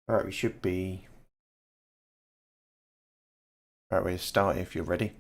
Right, we should be. Right, we'll start if you're ready.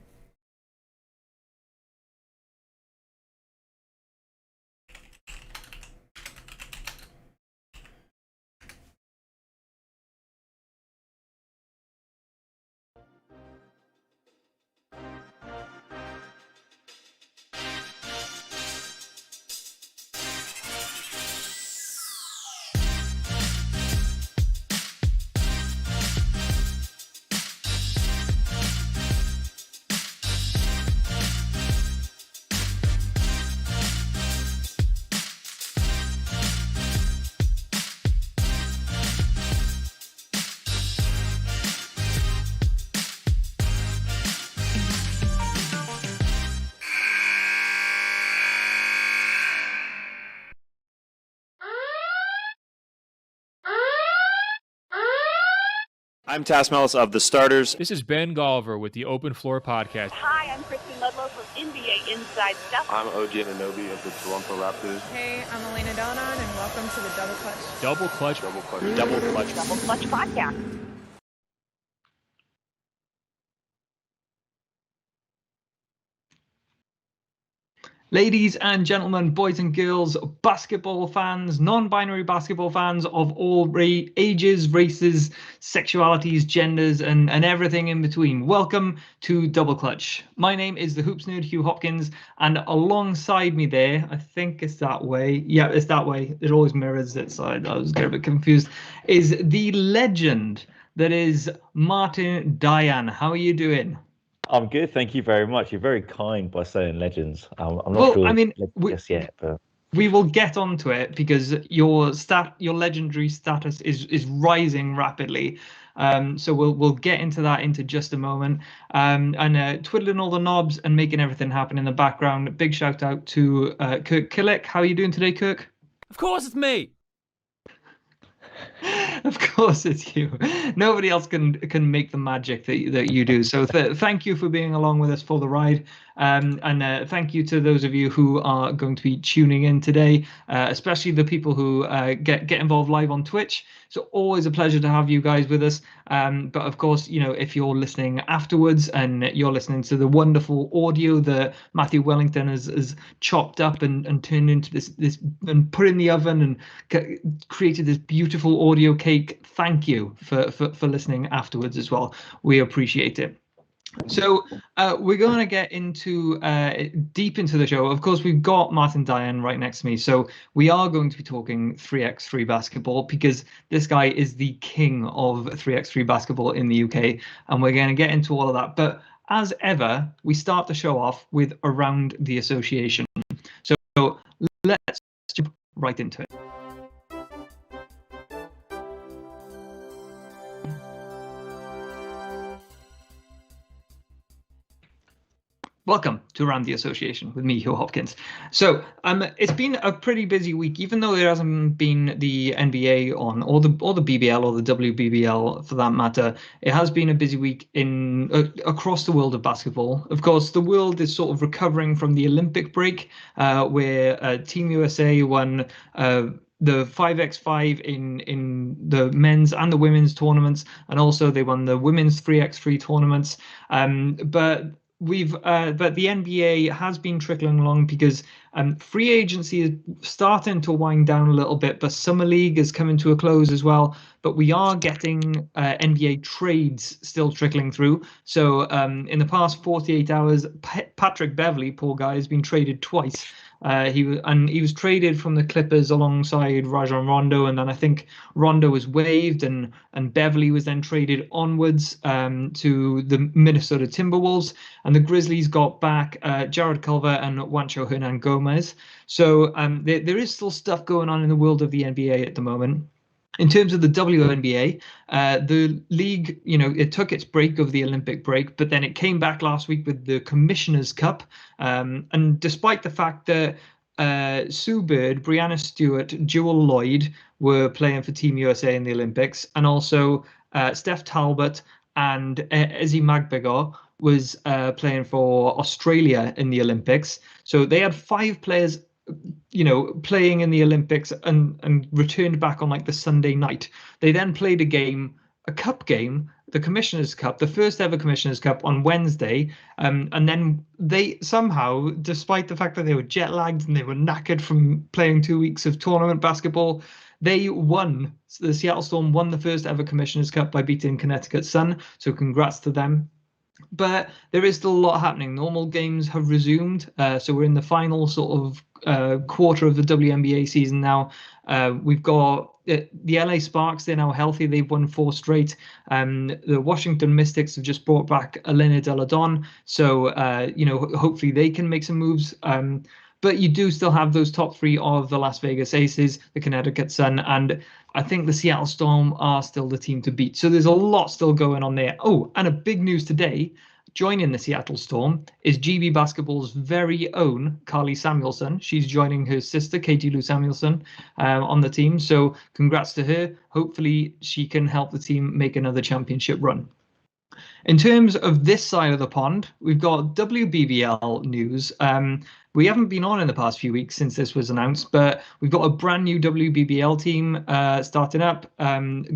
I'm Tass Mellis of The Starters. This is Ben Golliver with the Open Floor Podcast. Hi, I'm Kristen Ludlow from NBA Inside Stuff. I'm OG Anunoby of the Toronto Raptors. Hey, I'm Elena Donon, and welcome to the Double Clutch. Double Clutch. Double Clutch. Double Clutch. Double Clutch Podcast. Ladies and gentlemen, boys and girls, basketball fans, non-binary basketball fans of all ages, races, sexualities, genders, and everything in between. Welcome to Double Clutch. My name is the Hoops Nerd, Huw Hopkins, and alongside me there, I think it's that way. Yeah, it's that way. It always mirrors it, so I was getting a bit confused, is the legend that is Martin Dyan. How are you doing? I'm good, thank you very much. You're very kind by saying legends. I'm not Well, sure I mean, just yet, but we will get onto it because your legendary status is rising rapidly. So we'll get into that into just a moment. And twiddling all the knobs and making everything happen in the background. Big shout out to Kirk Killick. How are you doing today, Kirk? Of course it's me. Of course it's you. Nobody else can make the magic that you do. So thank you for being along with us for the ride. And thank you to those of you who are going to be tuning in today, especially the people who get involved live on Twitch. So always a pleasure to have you guys with us. But of course, you know, if you're listening afterwards and you're listening to the wonderful audio that Matthew Wellington has chopped up and turned into this and put in the oven and created this beautiful audio cake, thank you for listening afterwards as well. We appreciate it. So we're going to get into deep into the show. Of course, we've got Martin Dyan right next to me. So we are going to be talking 3x3 basketball because this guy is the king of 3x3 basketball in the UK. And we're going to get into all of that. But as ever, we start the show off with Around the Association. So let's jump right into it. Welcome to Around the Association with me, Huw Hopkins. So it's been a pretty busy week, even though there hasn't been the NBA on, or the BBL or the WBBL for that matter. It has been a busy week in across the world of basketball. Of course, the world is sort of recovering from the Olympic break, where Team USA won the 5x5 in the men's and the women's tournaments, and also they won the women's 3x3 tournaments. But the NBA has been trickling along because free agency is starting to wind down a little bit, but summer league is coming to a close as well. But we are getting NBA trades still trickling through. So in the past 48 hours, Patrick Beverley, poor guy, has been traded twice. He was traded from the Clippers alongside Rajon Rondo, and then I think Rondo was waived, and Beverley was then traded onwards to the Minnesota Timberwolves, and the Grizzlies got back Jared Culver and Juancho Hernan-Gomez. So there is still stuff going on in the world of the NBA at the moment. In terms of the WNBA, the league, you know, it took its break of the Olympic break, but then it came back last week with the Commissioner's Cup. And despite the fact that Sue Bird, Brianna Stewart, Jewel Lloyd were playing for Team USA in the Olympics, and also Steph Talbot and Ezi Magbegor was playing for Australia in the Olympics. So they had 5 players playing in the Olympics and returned back on like the Sunday night. They then played a cup game, the Commissioners' Cup, the first ever Commissioners' Cup on Wednesday. And then they somehow, despite the fact that they were jet lagged and they were knackered from playing 2 weeks of tournament basketball, they won. The Seattle Storm won the first ever Commissioners' Cup by beating Connecticut Sun. So congrats to them. But there is still a lot happening. Normal games have resumed. So we're in the final sort of quarter of the WNBA season now. We've got the LA Sparks. They're now healthy. They've won 4 straight. The Washington Mystics have just brought back Elena Deladon. So, hopefully they can make some moves. But you do still have those top 3 of the Las Vegas Aces, the Connecticut Sun, and I think the Seattle Storm are still the team to beat. So there's a lot still going on there. Oh, and a big news today, joining the Seattle Storm is GB Basketball's very own Carly Samuelson. She's joining her sister, Katie Lou Samuelson, on the team. So congrats to her. Hopefully she can help the team make another championship run. In terms of this side of the pond, we've got WBBL news. We haven't been on in the past few weeks since this was announced, but we've got a brand new WBBL team starting up.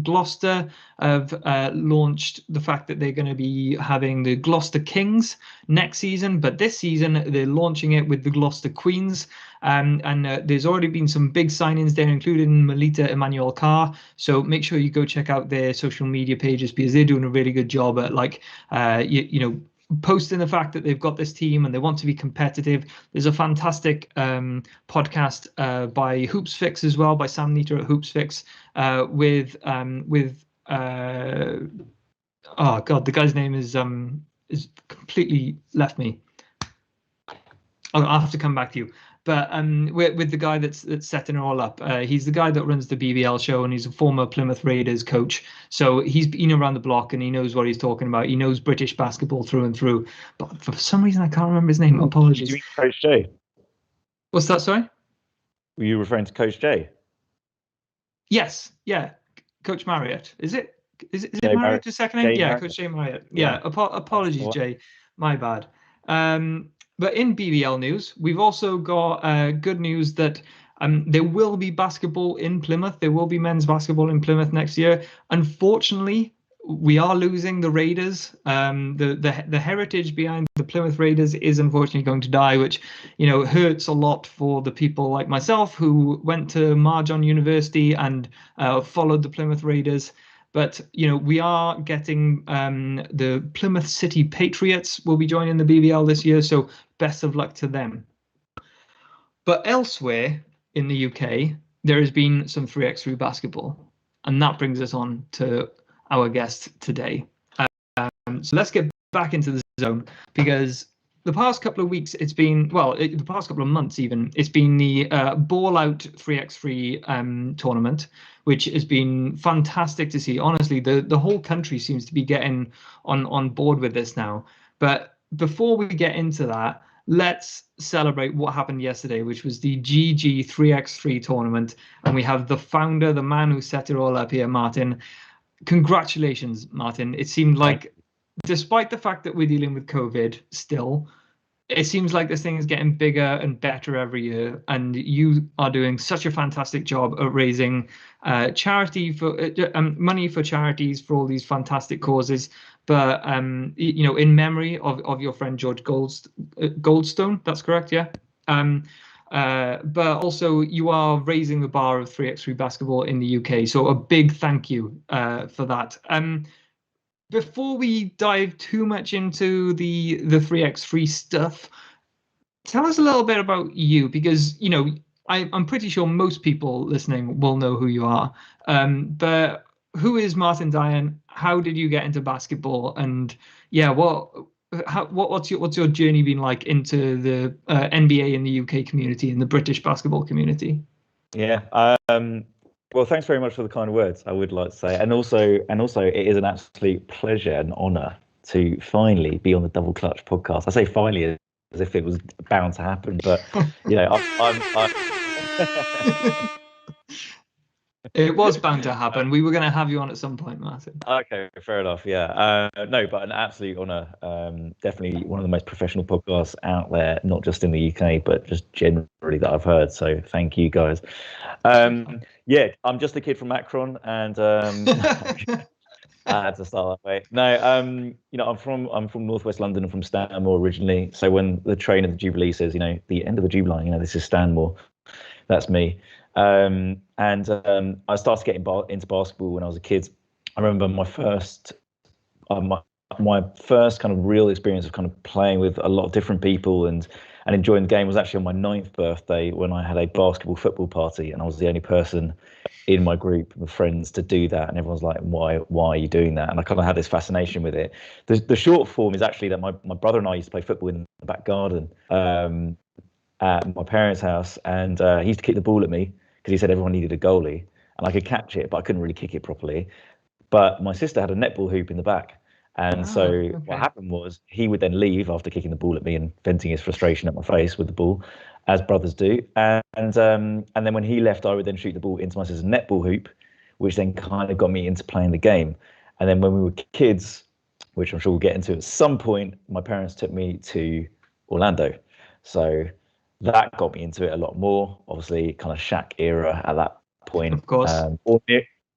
Gloucester have launched the fact that they're going to be having the Gloucester Kings next season, but this season they're launching it with the Gloucester Queens. And there's already been some big signings there, including Melita Emmanuel Carr. So make sure you go check out their social media pages because they're doing a really good job at posting the fact that they've got this team and they want to be competitive. There's a fantastic podcast by Hoops Fix as well, by Sam Neater at Hoops Fix, with oh god, the guy's name is completely left me. I'll have to come back to you. But with the guy that's setting it all up, he's the guy that runs the BBL show, and he's a former Plymouth Raiders coach. So he's been around the block and he knows what he's talking about. He knows British basketball through and through. But for some reason, I can't remember his name. Apologies. You mean Coach J? What's that? Sorry. Were you referring to Coach J? Yes. Yeah. Coach Marriott. Is it Jay Marriott his second name? Jay Yeah, Marriott. Coach Jay Marriott. Yeah. Apologies, Jay. My bad. But in BBL news, we've also got good news that there will be basketball in Plymouth. There will be men's basketball in Plymouth next year. Unfortunately, we are losing the Raiders. The heritage behind the Plymouth Raiders is unfortunately going to die, which hurts a lot for the people like myself who went to Marjon University and followed the Plymouth Raiders. But we are getting the Plymouth City Patriots will be joining the BBL this year, so best of luck to them. But elsewhere in the UK, there has been some 3x3 basketball, and that brings us on to our guest today. So let's get back into the zone, because the past couple of weeks, the past couple of months even, it's been the Ball Out 3x3 tournament, which has been fantastic to see. Honestly, the whole country seems to be getting on board with this now. But before we get into that, let's celebrate what happened yesterday, which was the GG3X3 tournament. And we have the founder, the man who set it all up here, Martin. Congratulations, Martin. It seemed like, despite the fact that we're dealing with COVID still, it seems like this thing is getting bigger and better every year, and you are doing such a fantastic job at raising charity for money for charities for all these fantastic causes. But in memory of your friend George Goldstone, that's correct, yeah. But also you are raising the bar of 3x3 basketball in the UK, so a big thank you for that. Before we dive too much into the 3x3 stuff, tell us a little bit about you, because I'm pretty sure most people listening will know who you are. But who is Martin Dyan? How did you get into basketball? And yeah, what's your journey been like into the NBA in the UK community and the British basketball community? Yeah. Well, thanks very much for the kind words, I would like to say. And also it is an absolute pleasure and honour to finally be on the Double Clutch podcast. I say finally as if it was bound to happen, but I'm It was bound to happen. We were going to have you on at some point, Martin. Okay, fair enough. Yeah. No, but an absolute honour. Definitely one of the most professional podcasts out there, not just in the UK, but just generally that I've heard. So thank you guys. Yeah, I'm just a kid from Macron, and I had to start that way. No, I'm from Northwest London and from Stanmore originally. So when the train of the Jubilee says, the end of the Jubilee line, this is Stanmore, that's me. And I started getting into basketball when I was a kid. I remember my first kind of real experience of kind of playing with a lot of different people and enjoying the game was actually on my 9th birthday when I had a basketball football party, and I was the only person in my group of friends to do that, and everyone's like, why are you doing that? And I kind of had this fascination with it. The short form is actually that my brother and I used to play football in the back garden at my parents' house, and he used to kick the ball at me because he said everyone needed a goalie, and I could catch it, but I couldn't really kick it properly. But my sister had a netball hoop in the back. And what happened was he would then leave after kicking the ball at me and venting his frustration at my face with the ball, as brothers do. And then when he left, I would then shoot the ball into my sister's netball hoop, which then kind of got me into playing the game. And then when we were kids, which I'm sure we'll get into at some point, my parents took me to Orlando. So that got me into it a lot more. Obviously, kind of Shaq era at that point. Of course. Or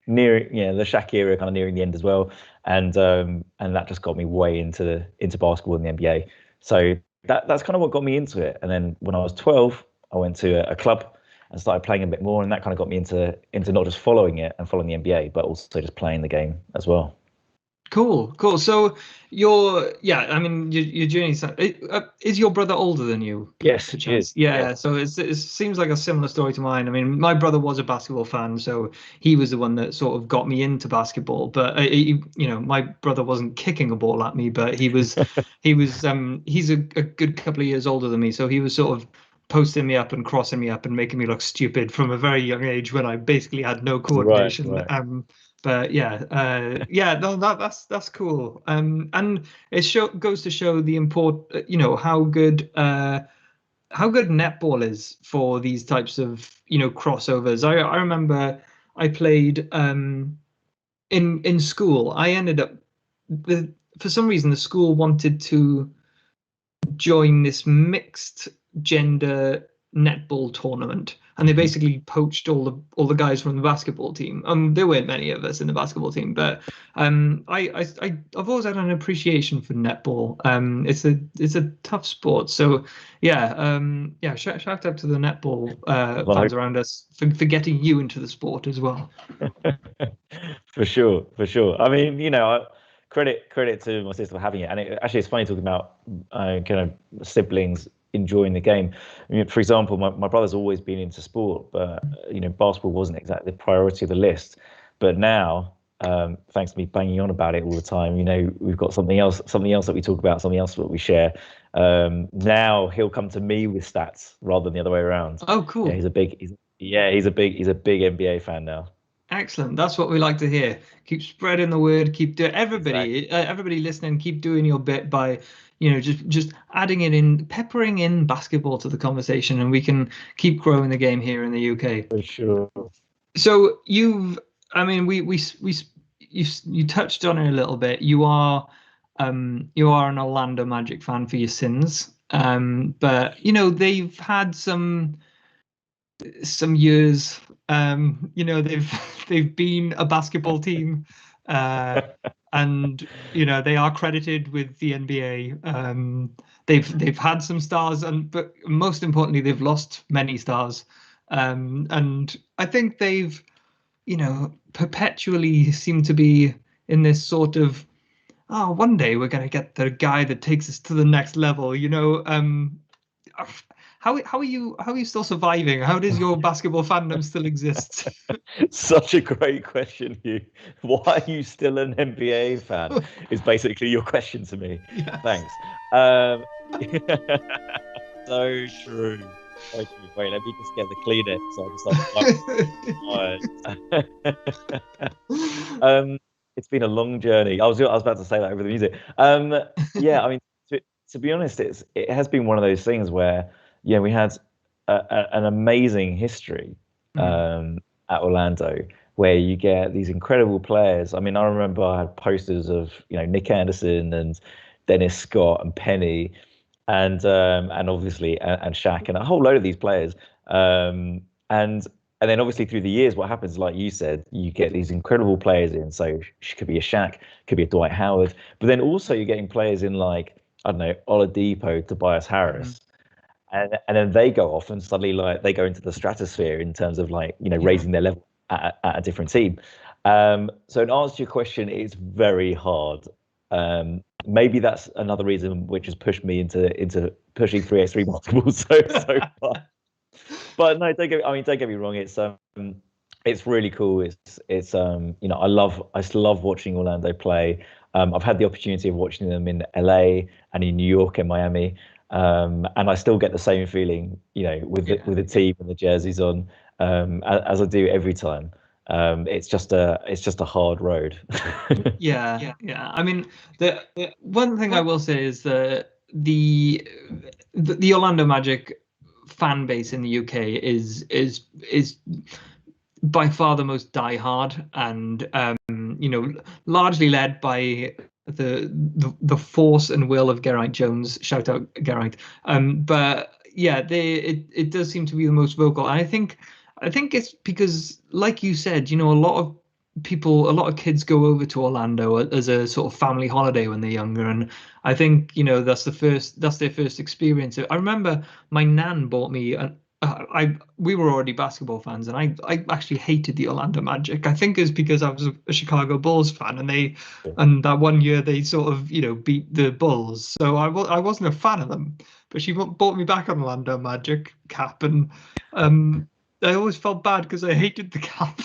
near the Shaq era, kind of nearing the end as well. And that just got me way into basketball and the NBA. So that's kind of what got me into it. And then when I was 12, I went to a club and started playing a bit more, and that kind of got me into not just following it and following the NBA, but also just playing the game as well. Cool. So your journey, is your brother older than you? Yes, he is. Yeah. So it seems like a similar story to mine. I mean, my brother was a basketball fan, so he was the one that sort of got me into basketball. But my brother wasn't kicking a ball at me, but he's a good couple of years older than me, so he was sort of posting me up and crossing me up and making me look stupid from a very young age when I basically had no coordination. Right. But no, that's cool. And it goes to show the how good netball is for these types of crossovers. I remember I played in school. I ended up for some reason the school wanted to join this mixed gender netball tournament, and they basically poached all the guys from the basketball team. There weren't many of us in the basketball team, but I've always had an appreciation for netball. It's a tough sport, so shout out to the netball fans around us for getting you into the sport as well. For sure. I mean, credit to my sister for having it, and it's funny talking about kind of siblings enjoying the game. I mean, for example, my brother's always been into sport, but basketball wasn't exactly the priority of the list. But now, thanks to me banging on about it all the time, we've got something else that we talk about, something else that we share. Now he'll come to me with stats rather than the other way around. Oh, cool. Yeah, he's a big NBA fan now. Excellent. That's what we like to hear. Keep spreading the word. Keep doing everybody listening. Keep doing your bit by just adding it in, peppering in basketball to the conversation, and we can keep growing the game here in the UK. For sure. So you touched on it a little bit. You are an Orlando Magic fan for your sins, but they've had some years. They've been a basketball team. And they are credited with the NBA. They've had some stars, but most importantly, they've lost many stars. And I think they've, perpetually seem to be in this sort of, one day we're going to get the guy that takes us to the next level. How are you still surviving? How does your basketball fandom still exist? Such a great question, Huw. Why are you still an NBA fan? Is basically your question to me. Yes. Thanks. So true. Wait, let me just get the Kleenex. So it's been a long journey. I was about to say that over the music. Yeah, I mean, to be honest, it has been one of those things where we had an amazing history. at Orlando, where you get these incredible players. I mean, I remember I had posters of Nick Anderson and Dennis Scott and Penny, and obviously and Shaq and a whole load of these players. And then obviously through the years, what happens, like you said, you get these incredible players in. So she could be a Shaq, could be a Dwight Howard, but then also you're getting players in like, I don't know, Oladipo, Tobias Harris. And then they go off and suddenly like they go into the stratosphere in terms of like, raising their level at a different team. So in answer to your question, it's very hard. Maybe that's another reason which has pushed me into pushing 3x3 multiples so far. But no, don't get me wrong. It's really cool. It's I still love watching Orlando play. I've had the opportunity of watching them in LA and in New York and Miami. And I still get the same feeling, with the team and the jerseys on, as I do every time. It's just a hard road. Yeah. I mean, the one thing I will say is that the Orlando Magic fan base in the UK is by far the most diehard, and largely led by the force and will of Geraint Jones. Shout out Geraint. But yeah, it does seem to be the most vocal. And I think it's because, like you said, a lot of kids go over to Orlando as a sort of family holiday when they're younger, and I think that's their first experience. I remember my nan bought me we were already basketball fans, and I actually hated the Orlando Magic. I think it's because I was a Chicago Bulls fan, and that one year they sort of beat the Bulls, so I wasn't a fan of them. But she bought me back an Orlando Magic cap, and I always felt bad because I hated the cap.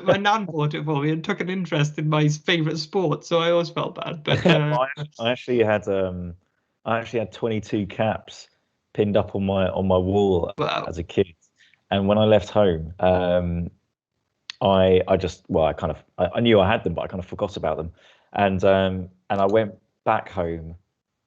My nan bought it for me and took an interest in my favorite sport, so I always felt bad. But I actually had 22 caps pinned up on my wall as a kid, and when I left home, I knew I had them, but I kind of forgot about them, and I went back home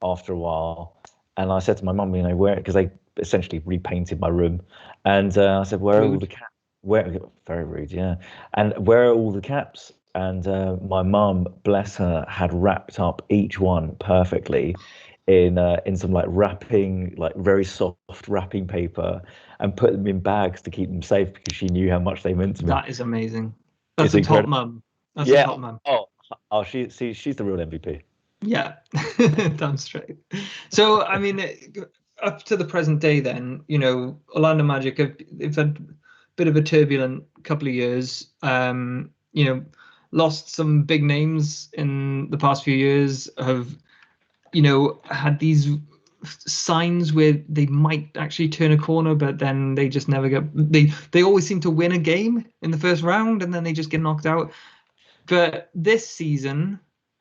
after a while, and I said to my mum, where, because they essentially repainted my room, and I said, where are all the caps? Very rude, yeah. And where are all the caps? And my mum, bless her, had wrapped up each one perfectly in some like wrapping, like very soft wrapping paper, and put them in bags to keep them safe because she knew how much they meant to me. That is amazing. That's a top mum. That's a top mum. Oh, she's the real MVP. Yeah, damn straight. So I mean, up to the present day, then Orlando Magic they've had a bit of a turbulent couple of years. Lost some big names in the past few years. Have had these signs where they might actually turn a corner, but then they just never get. They always seem to win a game in the first round, and then they just get knocked out. But this season,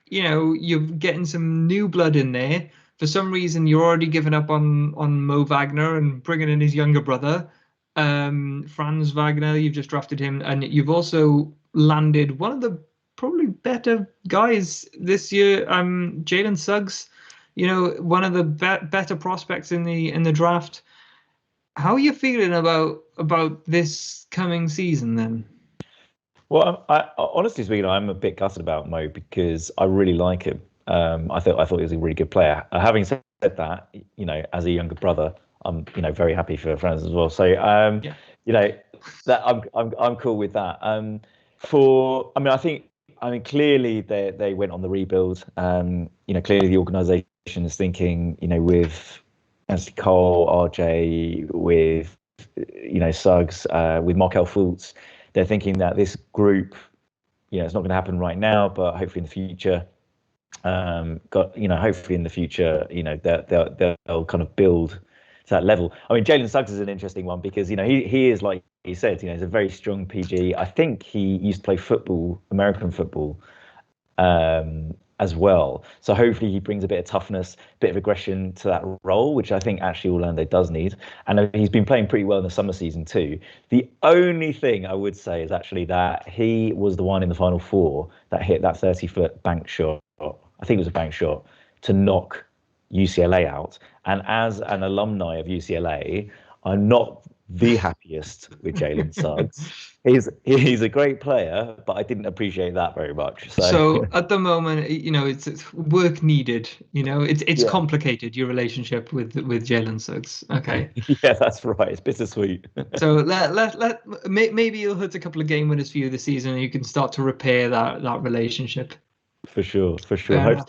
you're getting some new blood in there. For some reason, you're already giving up on Mo Wagner and bringing in his younger brother, Franz Wagner. You've just drafted him, and you've also landed one of the probably better guys this year, Jalen Suggs. One of the better prospects in the draft. How are you feeling about this coming season then? Well, I honestly speaking, I'm a bit gutted about Mo because I really like him. I thought he was a really good player. Having said that, as a younger brother, I'm very happy for Franz as well. So that I'm cool with that. Clearly they went on the rebuild. Clearly the organisation is thinking, with Anthony Cole, RJ, with Suggs, with Markelle Fultz. They're thinking that this group, it's not going to happen right now, but hopefully in the future, hopefully in the future, they'll kind of build to that level. I mean, Jalen Suggs is an interesting one because, he is, like he said, he's a very strong PG. I think he used to play football, American football, as well. So hopefully he brings a bit of toughness, a bit of aggression to that role, which I think actually Orlando does need. And he's been playing pretty well in the summer season too. The only thing I would say is actually that he was the one in the Final Four that hit that 30-foot bank shot. I think it was a bank shot to knock UCLA out. And as an alumni of UCLA, I'm not the happiest with Jalen Suggs. He's a great player, but I didn't appreciate that very much. So at the moment, it's work needed. It's Yeah. complicated, your relationship with Jalen Suggs. Okay. Yeah, that's right. It's bittersweet. So maybe you'll hit a couple of game winners for you this season, and you can start to repair that relationship. For sure. Fair Hope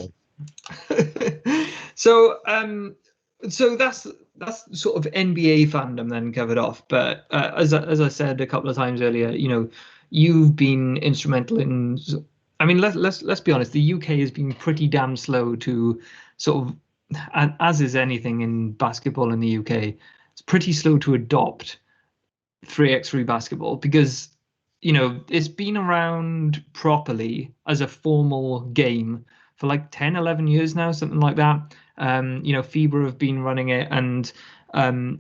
so. So that's sort of NBA fandom then covered off. But as I said a couple of times earlier, you've been instrumental in. I mean, let's be honest. The UK has been pretty damn slow to sort of, and as is anything in basketball in the UK, it's pretty slow to adopt 3x3 basketball because it's been around properly as a formal game for like 10, 11 years now, something like that. FIBA have been running it, and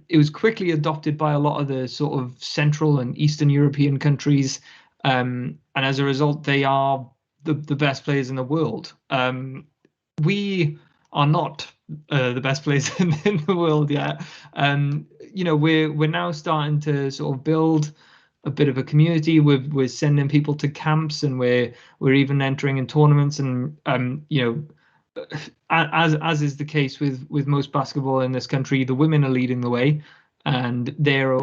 it was quickly adopted by a lot of the sort of Central and Eastern European countries, and as a result, they are the best players in the world. We are not the best players in the world yet. We're now starting to sort of build a bit of a community. We're sending people to camps, and we're even entering in tournaments, and as is the case with most basketball in this country, the women are leading the way, and they're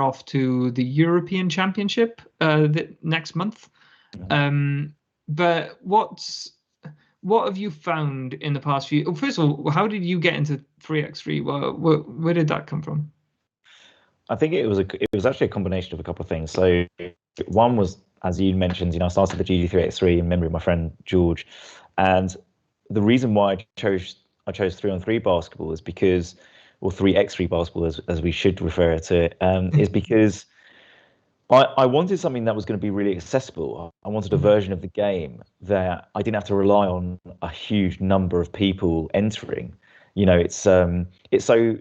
off to the European Championship next month. But what have you found in the past few? Well, first of all, how did you get into 3x3? Where did that come from? I think it was actually a combination of a couple of things. So one was, as you mentioned, I started the GG3X3 in memory of my friend George, and the reason why I chose 3-on-3 basketball is because, or 3x3 basketball as we should refer to it, is because I wanted something that was going to be really accessible. I wanted a version of the game that I didn't have to rely on a huge number of people entering. It's so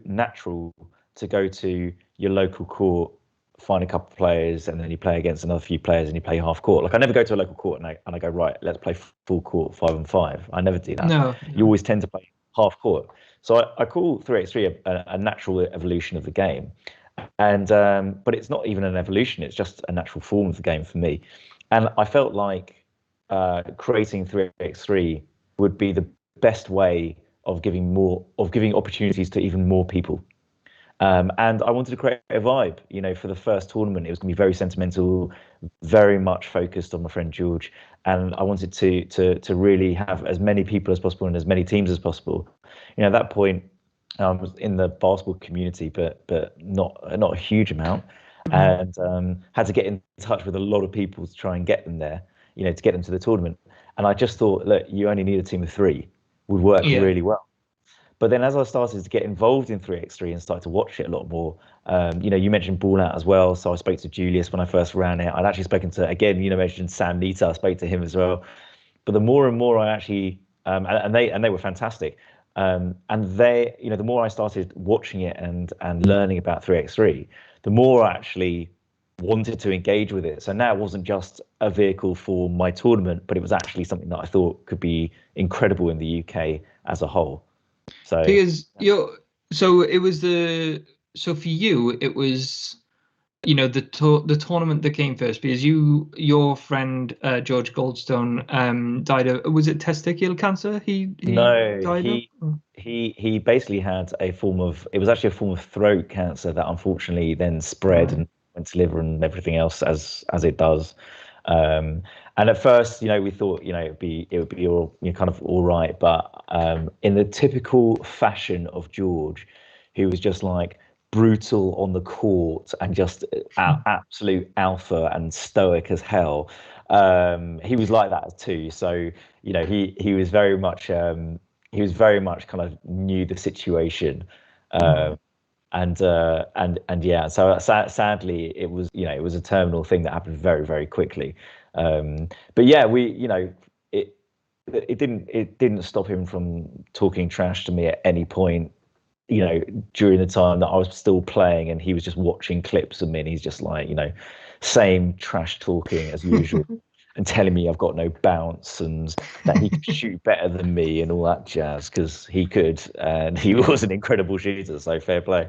natural to go to your local court, find a couple of players, and then you play against another few players and you play half court. Like I never go to a local court and I go, right, let's play full court 5-on-5. I never do that. No. You always tend to play half court. So I call 3x3 a natural evolution of the game. And but it's not even an evolution, it's just a natural form of the game for me. And I felt like creating 3x3 would be the best way of giving opportunities to even more people. And I wanted to create a vibe, for the first tournament. It was going to be very sentimental, very much focused on my friend George. And I wanted to really have as many people as possible and as many teams as possible. At that point, I was in the basketball community, but not a huge amount, and had to get in touch with a lot of people to try and get them there, to get them to the tournament. And I just thought, look, you only need a team of 3 would work really well. But then as I started to get involved in 3x3 and started to watch it a lot more, you mentioned Ball Out as well. So I spoke to Julius when I first ran it. I'd actually spoken to, again, mentioned Sam Nita. I spoke to him as well. But the more and more I actually, and they were fantastic. And they, the more I started watching it and learning about 3x3, the more I actually wanted to engage with it. So now it wasn't just a vehicle for my tournament, but it was actually something that I thought could be incredible in the UK as a whole. So because for you it was the tournament that came first, because your friend George Goldstone died of, was it testicular cancer? He basically had a form of throat cancer that unfortunately then spread and went to liver and everything else as it does. And at first, we thought, it would be all kind of all right, but in the typical fashion of George, who was just like brutal on the court and just absolute alpha and stoic as hell, he was like that too. So he was very much kind of knew the situation. And yeah, so sadly it was a terminal thing that happened very, very quickly. But yeah, it didn't stop him from talking trash to me at any point, during the time that I was still playing, and he was just watching clips of me, and he's just like, same trash talking as usual. And telling me I've got no bounce and that he could shoot better than me and all that jazz, because he could, and he was an incredible shooter, so fair play.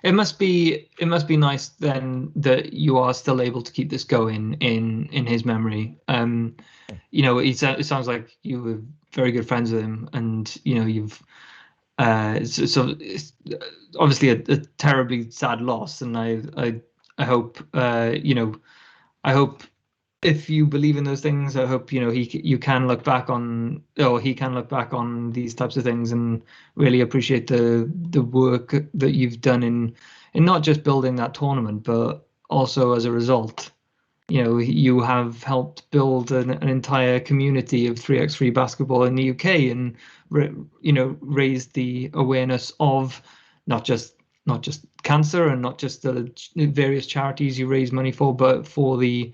It must be nice then that you are still able to keep this going in his memory. It sounds like you were very good friends with him, and you've so it's obviously a terribly sad loss, and I hope I hope if you believe in those things, I hope you can look back on, or he can look back on these types of things and really appreciate the work that you've done in not just building that tournament, but also as a result, you have helped build an entire community of 3x3 basketball in the UK, and raised the awareness of not just cancer and not just the various charities you raise money for, but for the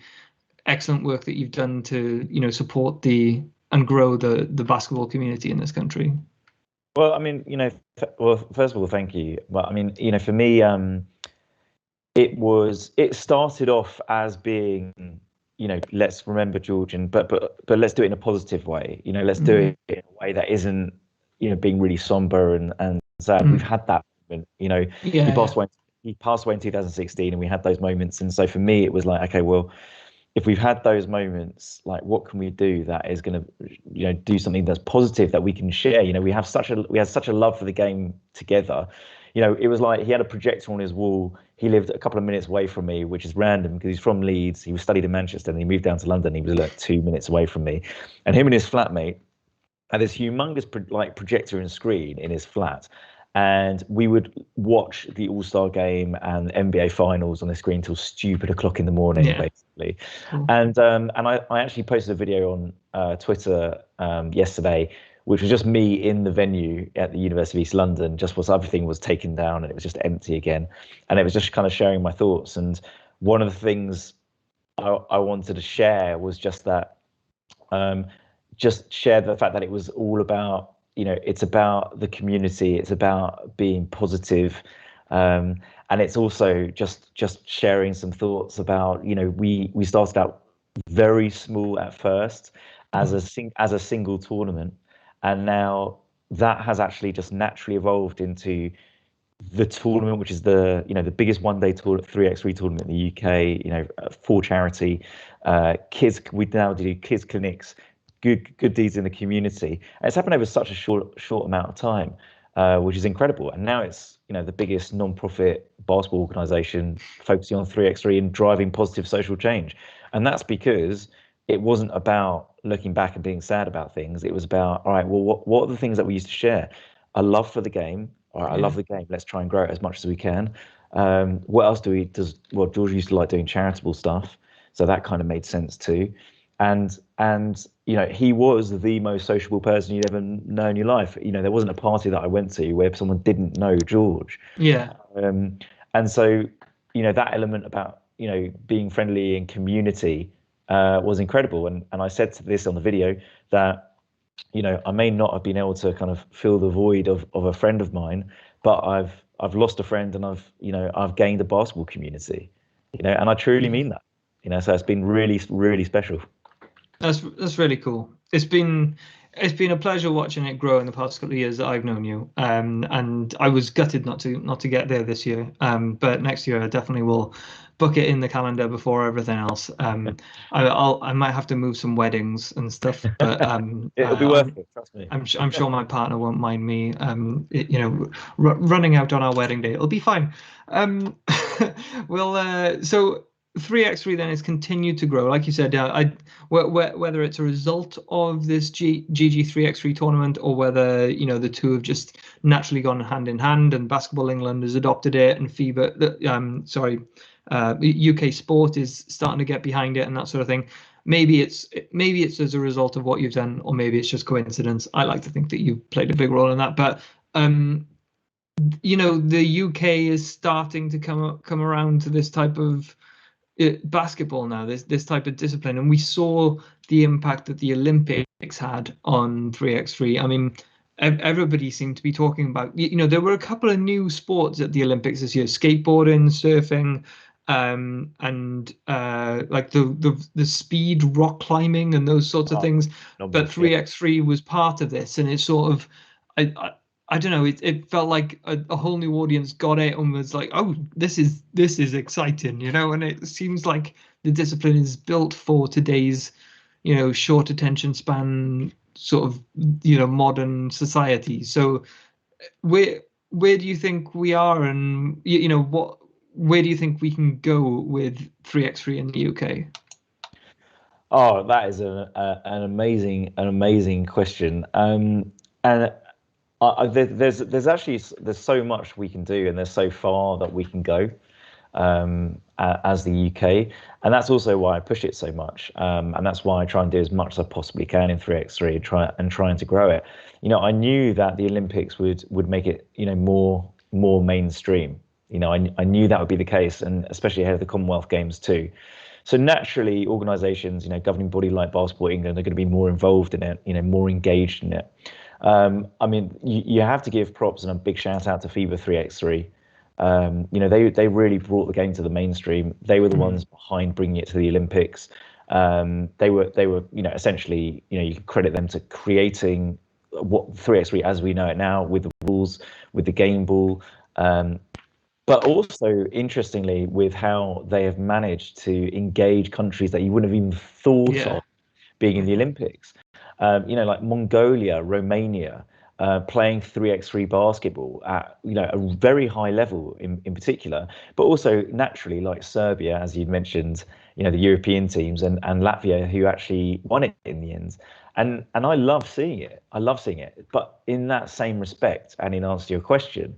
excellent work that you've done to support and grow the basketball community in this country. Well, I mean, well, first of all, thank you. But I mean, for me, it started off as being, let's remember George, but let's do it in a positive way. Let's do it in a way that isn't, being really somber and sad. We've had that moment, he passed away in 2016, and we had those moments. And so for me, it was like, okay, well, if we've had those moments, like, what can we do that is going to, do something that's positive that we can share? We had such a love for the game together. It was like he had a projector on his wall. He lived a couple of minutes away from me, which is random because he's from Leeds. He was studied in Manchester, and he moved down to London. He was like 2 minutes away from me, and him and his flatmate had this humongous projector and screen in his flat. And we would watch the All-Star game and NBA finals on the screen till stupid o'clock in the morning, basically. Cool. And I actually posted a video on Twitter yesterday, which was just me in the venue at the University of East London, just was everything was taken down and it was just empty again. And it was just kind of sharing my thoughts. And one of the things I wanted to share was just that, just share the fact that it was all about, it's about the community, it's about being positive, and it's also just sharing some thoughts about, we started out very small at first as a single tournament, and now that has actually just naturally evolved into the tournament, which is the biggest one-day 3x3 tournament in the UK, for charity. Kids, we now do kids clinics, good deeds in the community. And it's happened over such a short amount of time, which is incredible. And now it's the biggest non-profit basketball organisation focusing on 3x3 and driving positive social change. And that's because it wasn't about looking back and being sad about things. It was about, all right, well, what are the things that we used to share? A love for the game. All right, I love the game. Let's try and grow it as much as we can. What else well, George used to like doing charitable stuff, so that kind of made sense too. And he was the most sociable person you'd ever know in your life. There wasn't a party that I went to where someone didn't know George. Yeah. And so, that element about, being friendly and community was incredible. And I said this on the video that, I may not have been able to kind of fill the void of a friend of mine, but I've lost a friend, and I've gained a basketball community, and I truly mean that. So it's been really, really special. That's really cool. It's been a pleasure watching it grow in the past couple of years that I've known you. And I was gutted not to get there this year. But next year I definitely will book it in the calendar before everything else. I might have to move some weddings and stuff, but it'll be worth it. Trust me. I'm sure my partner won't mind me. Running out on our wedding day. It'll be fine. So 3x3 then has continued to grow, like you said. Whether it's a result of this GG3X3 tournament, or whether the two have just naturally gone hand in hand, and Basketball England has adopted it, and UK Sport is starting to get behind it, and that sort of thing. Maybe it's as a result of what you've done, or maybe it's just coincidence. I like to think that you've played a big role in that, but the UK is starting to come around to this type of basketball now, this type of discipline, and we saw the impact that the Olympics had on 3x3. I mean, everybody seemed to be talking about, there were a couple of new sports at the Olympics this year: skateboarding, surfing, and like the speed rock climbing and those sorts of things. But 3x3 was part of this, and it's sort of, I don't know. It felt like a whole new audience got it and was like, "Oh, this is exciting," you know. And it seems like the discipline is built for today's, short attention span sort of, modern society. So, where do you think we are, and where do you think we can go with 3x3 in the UK? Oh, that is an amazing question. And there's so much we can do, and there's so far that we can go as the UK, and that's also why I push it so much, and that's why I try and do as much as I possibly can in 3x3 trying to grow it. I knew that the Olympics would make it more mainstream. I knew that would be the case, and especially ahead of the Commonwealth Games too. So naturally, organisations, governing body like Basketball England are going to be more involved in it, more engaged in it. I mean, you have to give props and a big shout out to FIBA 3x3. They really brought the game to the mainstream. They were the ones behind bringing it to the Olympics. They were, essentially, you can credit them to creating what 3x3 as we know it now, with the rules, with the game ball. But also, interestingly, with how they have managed to engage countries that you wouldn't have even thought of being in the Olympics. Like Mongolia, Romania, playing 3x3 basketball at a very high level in particular, but also naturally like Serbia, as you mentioned, the European teams, and Latvia, who actually won it in the end. And I love seeing it. But in that same respect, and in answer to your question,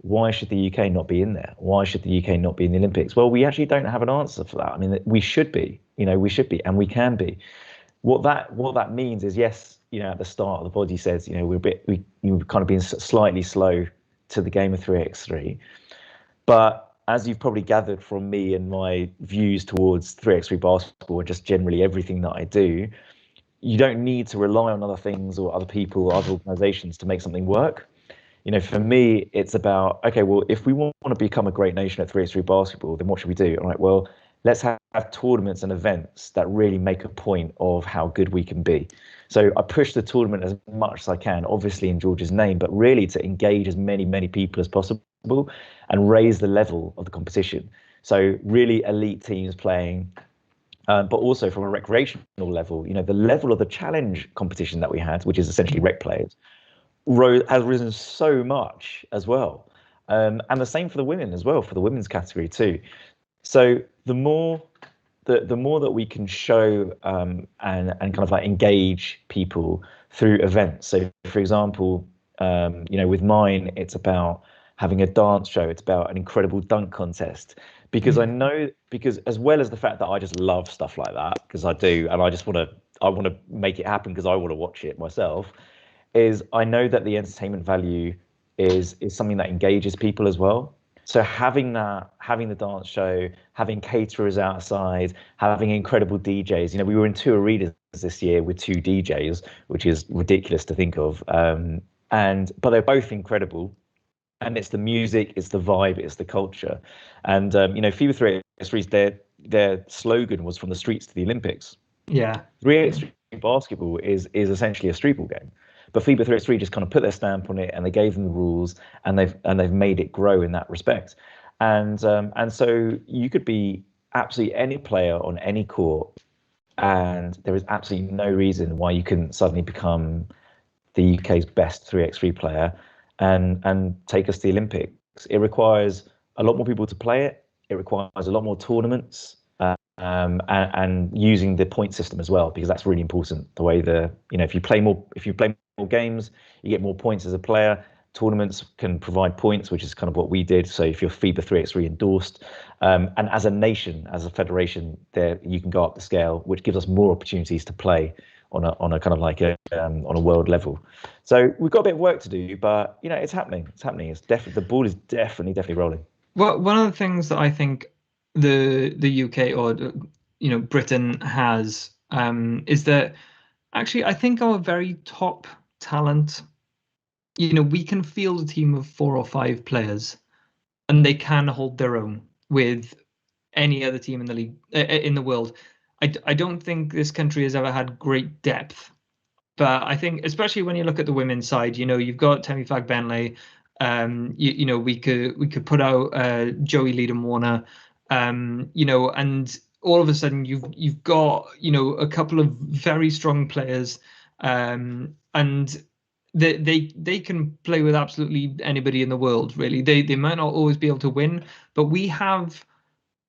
why should the UK not be in there? Why should the UK not be in the Olympics? Well, we actually don't have an answer for that. I mean, we should be, and we can be. What that means is, yes, at the start, the body says, we've kind of been slightly slow to the game of 3x3. But as you've probably gathered from me and my views towards 3x3 basketball and just generally everything that I do, you don't need to rely on other things or other people or other organizations to make something work. For me, it's about, okay, well, if we want to become a great nation at 3x3 basketball, then what should we do? All right, well, let's have tournaments and events that really make a point of how good we can be. So I push the tournament as much as I can, obviously in George's name, but really to engage as many people as possible and raise the level of the competition. So really elite teams playing, but also from a recreational level, the level of the challenge competition that we had, which is essentially rec players, has risen so much as well. And the same for the women as well, for the women's category too. So the more that we can show and kind of like engage people through events. So for example, with mine, it's about having a dance show. It's about an incredible dunk contest, because I know, because as well as the fact that I just love stuff like that, because I do, and I want to make it happen because I want to watch it myself, is I know that the entertainment value is something that engages people as well. So having the dance show, having caterers outside, having incredible DJs. We were in 2 arenas this year with 2 DJs, which is ridiculous to think of. But they're both incredible. And it's the music, it's the vibe, it's the culture. And FIBA 3x3's their slogan was "From the streets to the Olympics." Yeah. 3x3 basketball is essentially a street ball game. But FIBA 3x3 just kind of put their stamp on it, and they gave them the rules, and they've made it grow in that respect. And so you could be absolutely any player on any court, and there is absolutely no reason why you couldn't suddenly become the UK's best 3x3 player and take us to the Olympics. It requires a lot more people to play it. It requires a lot more tournaments. And using the point system as well, because that's really important. The way if you play more games, you get more points as a player. Tournaments can provide points, which is kind of what we did. So if you're FIBA 3x3 endorsed, and as a nation, as a federation, there you can go up the scale, which gives us more opportunities to play on a kind of like on a world level. So we've got a bit of work to do, but it's happening. It's definitely, the ball is definitely rolling. Well, one of the things that I think the UK or Britain has is that actually I think our very top talent, we can field a team of 4 or 5 players, and they can hold their own with any other team in the league in the world. I don't think this country has ever had great depth, But I think, especially when you look at the women's side, you've got Temi Fag-Bentley. We could put out Joey Leedham-Warner, and all of a sudden you've got a couple of very strong players, and they can play with absolutely anybody in the world. Really, they might not always be able to win, but we have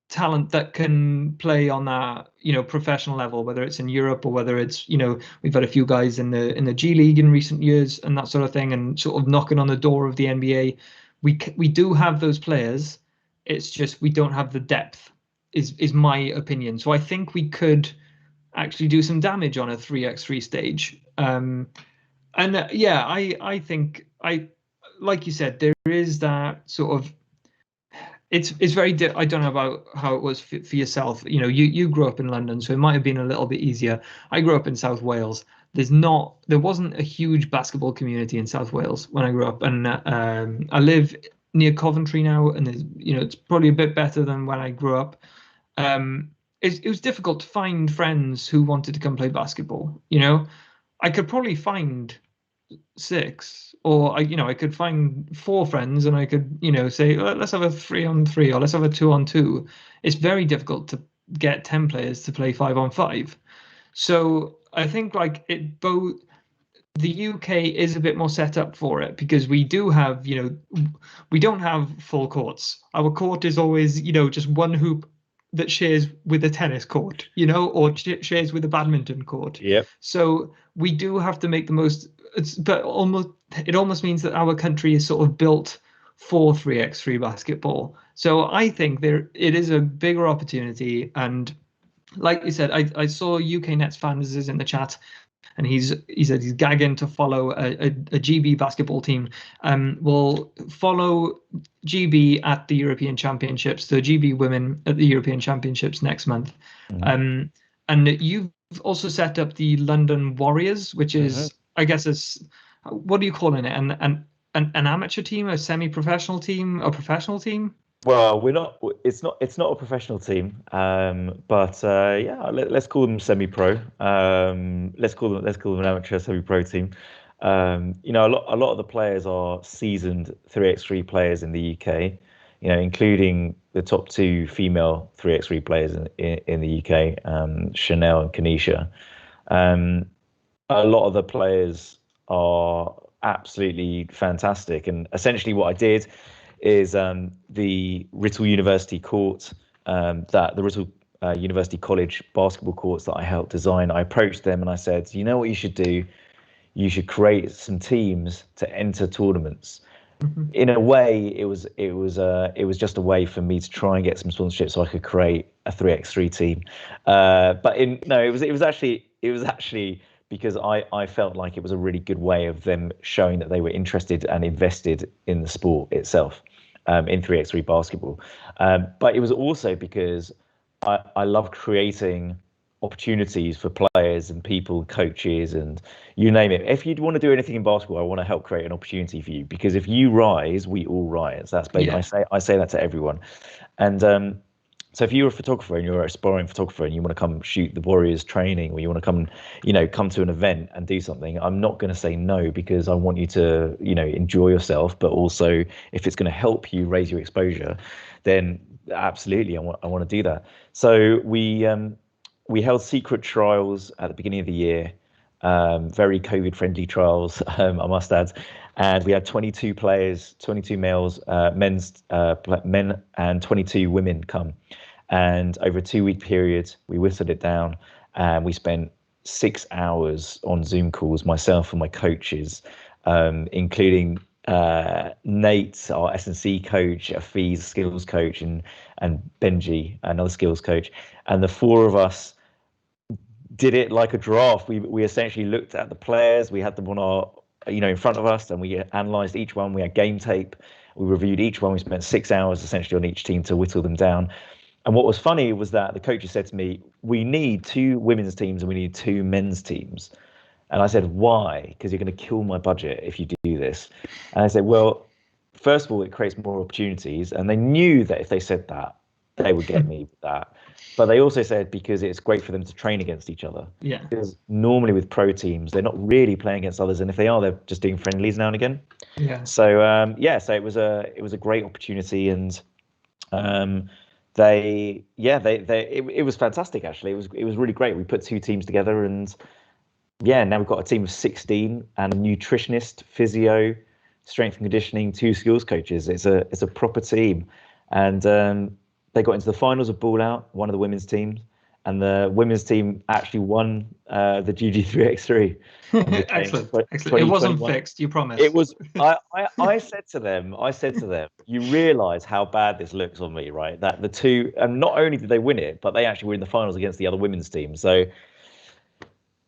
talent that can play on that professional level, whether it's in Europe or whether it's we've had a few guys in the G League in recent years and that sort of thing, and sort of knocking on the door of the NBA. We do have those players. It's just we don't have the depth, is my opinion. So I think we could actually do some damage on a 3x3 stage. I think like you said, there is that sort of. It's very. I don't know about how it was for yourself. You grew up in London, so it might have been a little bit easier. I grew up in South Wales. There wasn't a huge basketball community in South Wales when I grew up, and I live near Coventry now, and it's probably a bit better than when I grew up. It was difficult to find friends who wanted to come play basketball. I could probably find 6, or I could find 4 friends, and I could say, let's have a 3-on-3, or let's have a 2-on-2. It's very difficult to get 10 players to play 5-on-5. So I think both the UK is a bit more set up for it, because we do have we don't have full courts. Our court is always just one hoop that shares with a tennis court, or shares with a badminton court. Yep. So we do have to make the most. It almost means that our country is sort of built for 3x3 basketball. So I think it is a bigger opportunity. And like you said, I saw UK Nets fans is in the chat, and he said he's gagging to follow a GB basketball team. We'll follow GB at the European Championships, the GB women at the European Championships next month. Mm-hmm. And you've also set up the London Warriors, which is, I guess, what are you calling it? An amateur team, a semi-professional team, a professional team? Well, we're not. It's not a professional team, but let's call them semi-pro. Let's call them an amateur semi-pro team. A lot of the players are seasoned 3x3 players in the UK. Including the top 2 female 3x3 players in the UK, Chanel and Kanisha. A lot of the players are absolutely fantastic, and essentially what I did is the Writtle University court, the Writtle University College basketball courts that I helped design. I approached them and I said, you know what you should do? You should create some teams to enter tournaments. Mm-hmm. In a way, it was just a way for me to try and get some sponsorship so I could create a 3x3 team. It was actually because I felt like it was a really good way of them showing that they were interested and invested in the sport itself, in 3x3 basketball. But it was also because I love creating opportunities for players and people, coaches, and you name it. If you'd want to do anything in basketball, I want to help create an opportunity for you, because if you rise, we all rise. That's basically, I say that to everyone. And so if you're a photographer and you're an aspiring photographer and you want to come shoot the Warriors training, or you want to come to an event and do something, I'm not going to say no, because I want you to enjoy yourself. But also, if it's going to help you raise your exposure, then absolutely I want to do that. So we held secret trials at the beginning of the year, very COVID-friendly trials, I must add. And we had 22 players, 22 males, men and 22 women come. And over a 2-week period, we whittled it down, and we spent 6 hours on Zoom calls, myself and my coaches, including Nate, our S&C coach, Afiz, skills coach, and Benji, another skills coach. And the 4 of us did it like a draft. We essentially looked at the players, we had them on our in front of us, and we analysed each one. We had game tape, we reviewed each one. We spent 6 hours essentially on each team to whittle them down. And what was funny was that the coaches said to me, we need 2 women's teams and we need 2 men's teams. And I said, why? Because you're going to kill my budget if you do this. And I said, well, first of all, it creates more opportunities. And they knew that if they said that, they would get me with that. But they also said because it's great for them to train against each other. Yeah. Because normally with pro teams, they're not really playing against others, and if they are, they're just doing friendlies now and again. Yeah. So so it was a great opportunity, and it was fantastic actually. It was really great. We put two teams together, and now we've got a team of 16 and a nutritionist, physio, strength and conditioning, two skills coaches. It's a proper team, and they got into the finals of Ball Out, one of the women's teams, and the women's team actually won the GG3X3. Excellent. It wasn't fixed, you promise. It was. I said to them, you realise how bad this looks on me, right? That the two, and not only did they win it, but they actually were in the finals against the other women's team. So,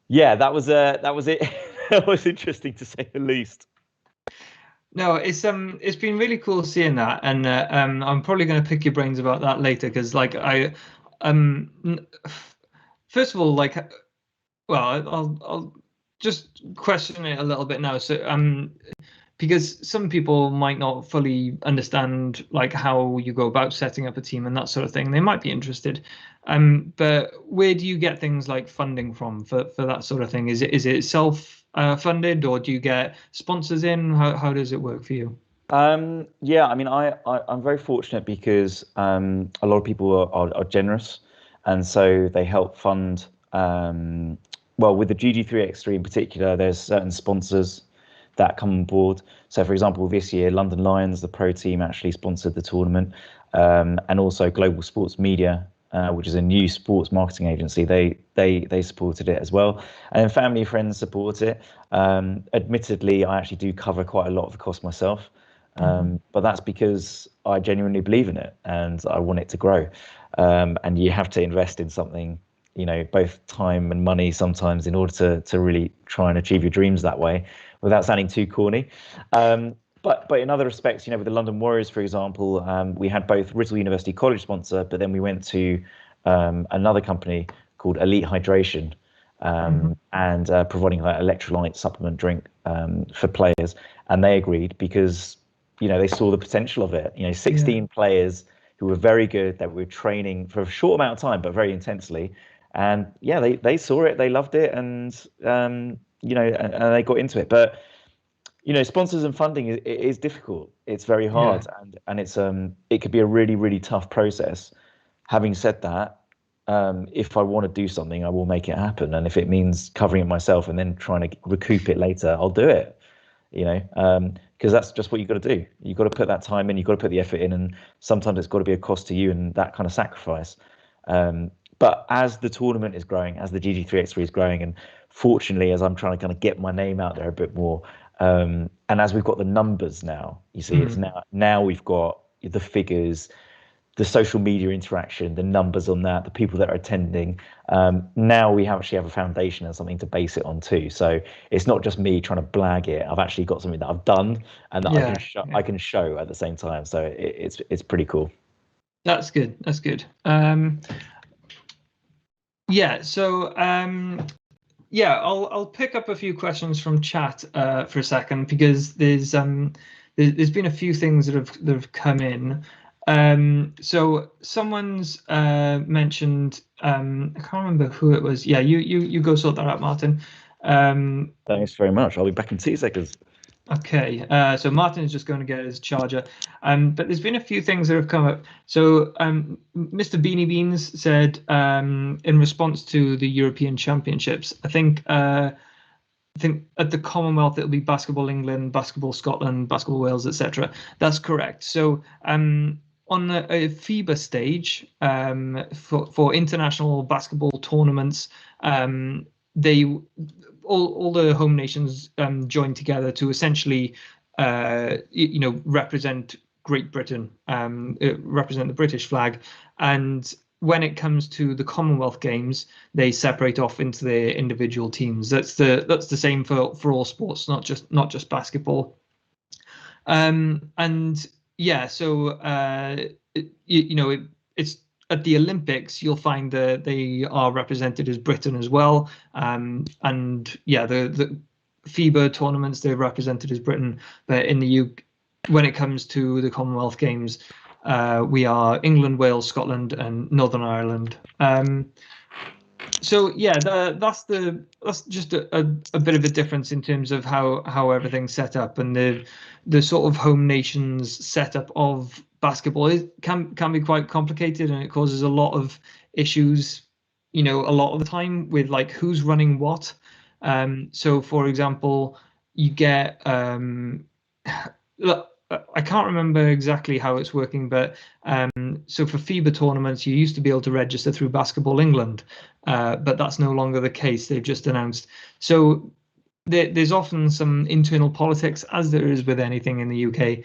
yeah, that was it. That was interesting to say the least. No, it's been really cool seeing that, and I'm probably going to pick your brains about that later because, like, first of all, like, well, I'll just question it a little bit now. So, because some people might not fully understand like how you go about setting up a team and that sort of thing. They might be interested. But where do you get things like funding from for that sort of thing? Is it self-funded, or do you get sponsors in? How does it work for you? Yeah, I mean, I'm very fortunate because a lot of people are generous, and so they help fund. Well, with the GG3X3 in particular, there's certain sponsors that come on board. So, for example, this year, London Lions, the pro team, actually sponsored the tournament, and also Global Sports Media, which is a new sports marketing agency. They supported it as well, and then family and friends support it. Admittedly, I actually do cover quite a lot of the cost myself, but that's because I genuinely believe in it and I want it to grow. And you have to invest in something, both time and money sometimes in order to really try and achieve your dreams that way, without sounding too corny. But in other respects, with the London Warriors, for example, we had both Writtle University College sponsor, but then we went to another company called Elite Hydration, and providing like electrolyte supplement drink for players, and they agreed because they saw the potential of it. 16 players who were very good, that were training for a short amount of time but very intensely, and they saw it, they loved it, and and they got into it. But sponsors and funding is difficult. It's very hard, and it's it could be a really, really tough process. Having said that, if I want to do something, I will make it happen, and if it means covering it myself and then trying to recoup it later, I'll do it. Because that's just what you've got to do. You've got to put that time in, you've got to put the effort in, and sometimes it's got to be a cost to you and that kind of sacrifice. But as the tournament is growing, as the GG3X3 is growing, and fortunately, as I'm trying to kind of get my name out there a bit more, and as we've got the numbers now, you see, it's now we've got the figures, the social media interaction, the numbers on that, the people that are attending. Now we actually have a foundation and something to base it on too. So it's not just me trying to blag it. I've actually got something that I've done and that I can show at the same time. So it's pretty cool. That's good. That's good. I'll pick up a few questions from chat for a second, because there's been a few things that have come in. So someone's mentioned, I can't remember who it was. Yeah, you go sort that out, Martin. Thanks very much. I'll be back in 2 seconds. Okay, so Martin is just going to get his charger. But there's been a few things that have come up. So Mr. Beanie Beans said, in response to the European Championships, I think at the Commonwealth it'll be Basketball England, Basketball Scotland, Basketball Wales, etc. That's correct. So on a FIBA stage, for international basketball tournaments, all the home nations join together to essentially, represent Great Britain, represent the British flag. And when it comes to the Commonwealth Games, they separate off into their individual teams. That's the same for all sports, not just basketball. It's at the Olympics, you'll find that they are represented as Britain as well. The FIBA tournaments, they're represented as Britain. But in the UK, when it comes to the Commonwealth Games, We are England, Wales, Scotland, and Northern Ireland. So yeah, that's just a bit of a difference in terms of how everything's set up, and the sort of home nations setup of basketball can be quite complicated, and it causes a lot of issues, a lot of the time with like who's running what. So for example, you get look, I can't remember exactly how it's working, but so for FIBA tournaments, you used to be able to register through Basketball England, but that's no longer the case. They've just announced. So there's often some internal politics, as there is with anything in the UK.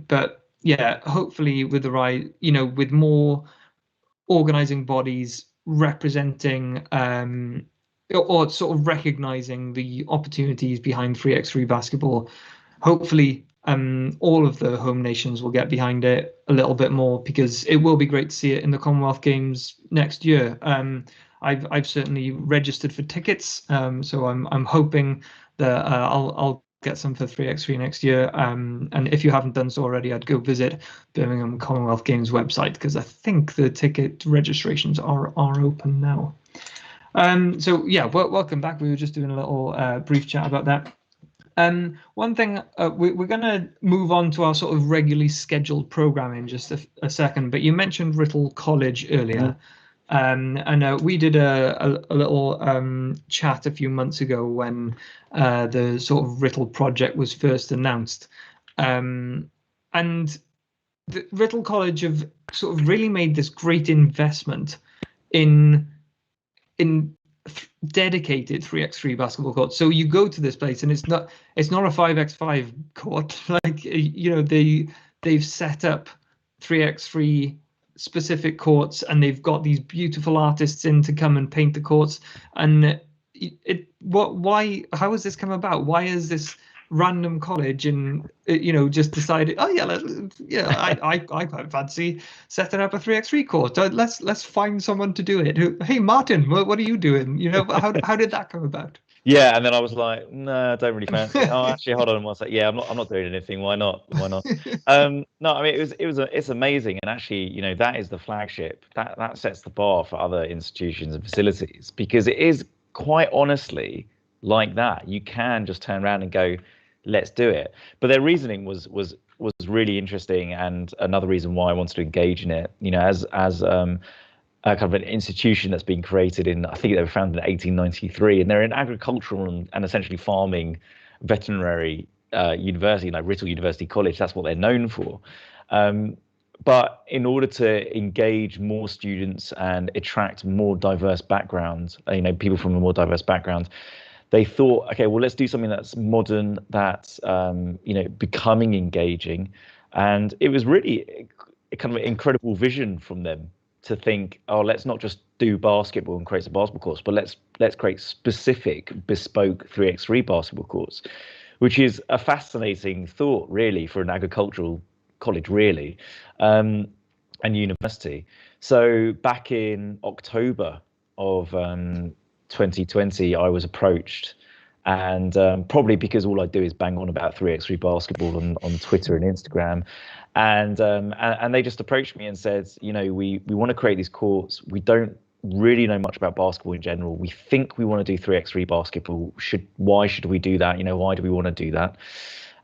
But yeah, hopefully with the right, with more organizing bodies representing or sort of recognizing the opportunities behind 3x3 basketball, hopefully all of the home nations will get behind it a little bit more, because it will be great to see it in the Commonwealth Games next year. I've certainly registered for tickets, so I'm hoping that I'll get some for 3x3 next year. And if you haven't done so already, I'd go visit Birmingham Commonwealth Games website, because I think the ticket registrations are open now. So yeah, welcome back. We were just doing a little brief chat about that. One thing, we're going to move on to our sort of regularly scheduled program in just a second, but you mentioned Riddle College earlier. And we did a little chat a few months ago when the sort of Riddle project was first announced. And the Riddle College have sort of really made this great investment in dedicated 3x3 basketball courts. So you go to this place and it's not a 5x5 court. Like, they've set up 3x3 specific courts, and they've got these beautiful artists in to come and paint the courts. And how has this come about? Why is this random college and just decided, oh yeah, I fancy setting up a 3x3 court, let's find someone to do it. Hey Martin, what are you doing? How did that come about? Yeah, and then I was like, no, I don't really fancy it. Oh, actually, hold on one sec. Yeah, I'm not doing anything. Why not? No, I mean, it's amazing, and actually, that is the flagship. That sets the bar for other institutions and facilities, because it is quite honestly like that. You can just turn around and go, let's do it. But their reasoning was really interesting, and another reason why I wanted to engage in it. As kind of an institution that's been created I think they were founded in 1893, and they're an agricultural and essentially farming veterinary university, like Riddle University College. That's what they're known for. But in order to engage more students and attract more diverse backgrounds, people from a more diverse background, they thought, okay, well, let's do something that's modern, that's becoming engaging. And it was really a kind of an incredible vision from them to think, oh, let's not just do basketball and create some basketball courts, but let's create specific bespoke 3x3 basketball courts, which is a fascinating thought, really, for an agricultural college, really, and university. So back in October of 2020, I was approached, and probably because all I do is bang on about 3x3 basketball on Twitter and Instagram, and they just approached me and said, we want to create these courts. We don't really know much about basketball in general. We think we want to do 3x3 basketball. Why should we do that? Why do we want to do that?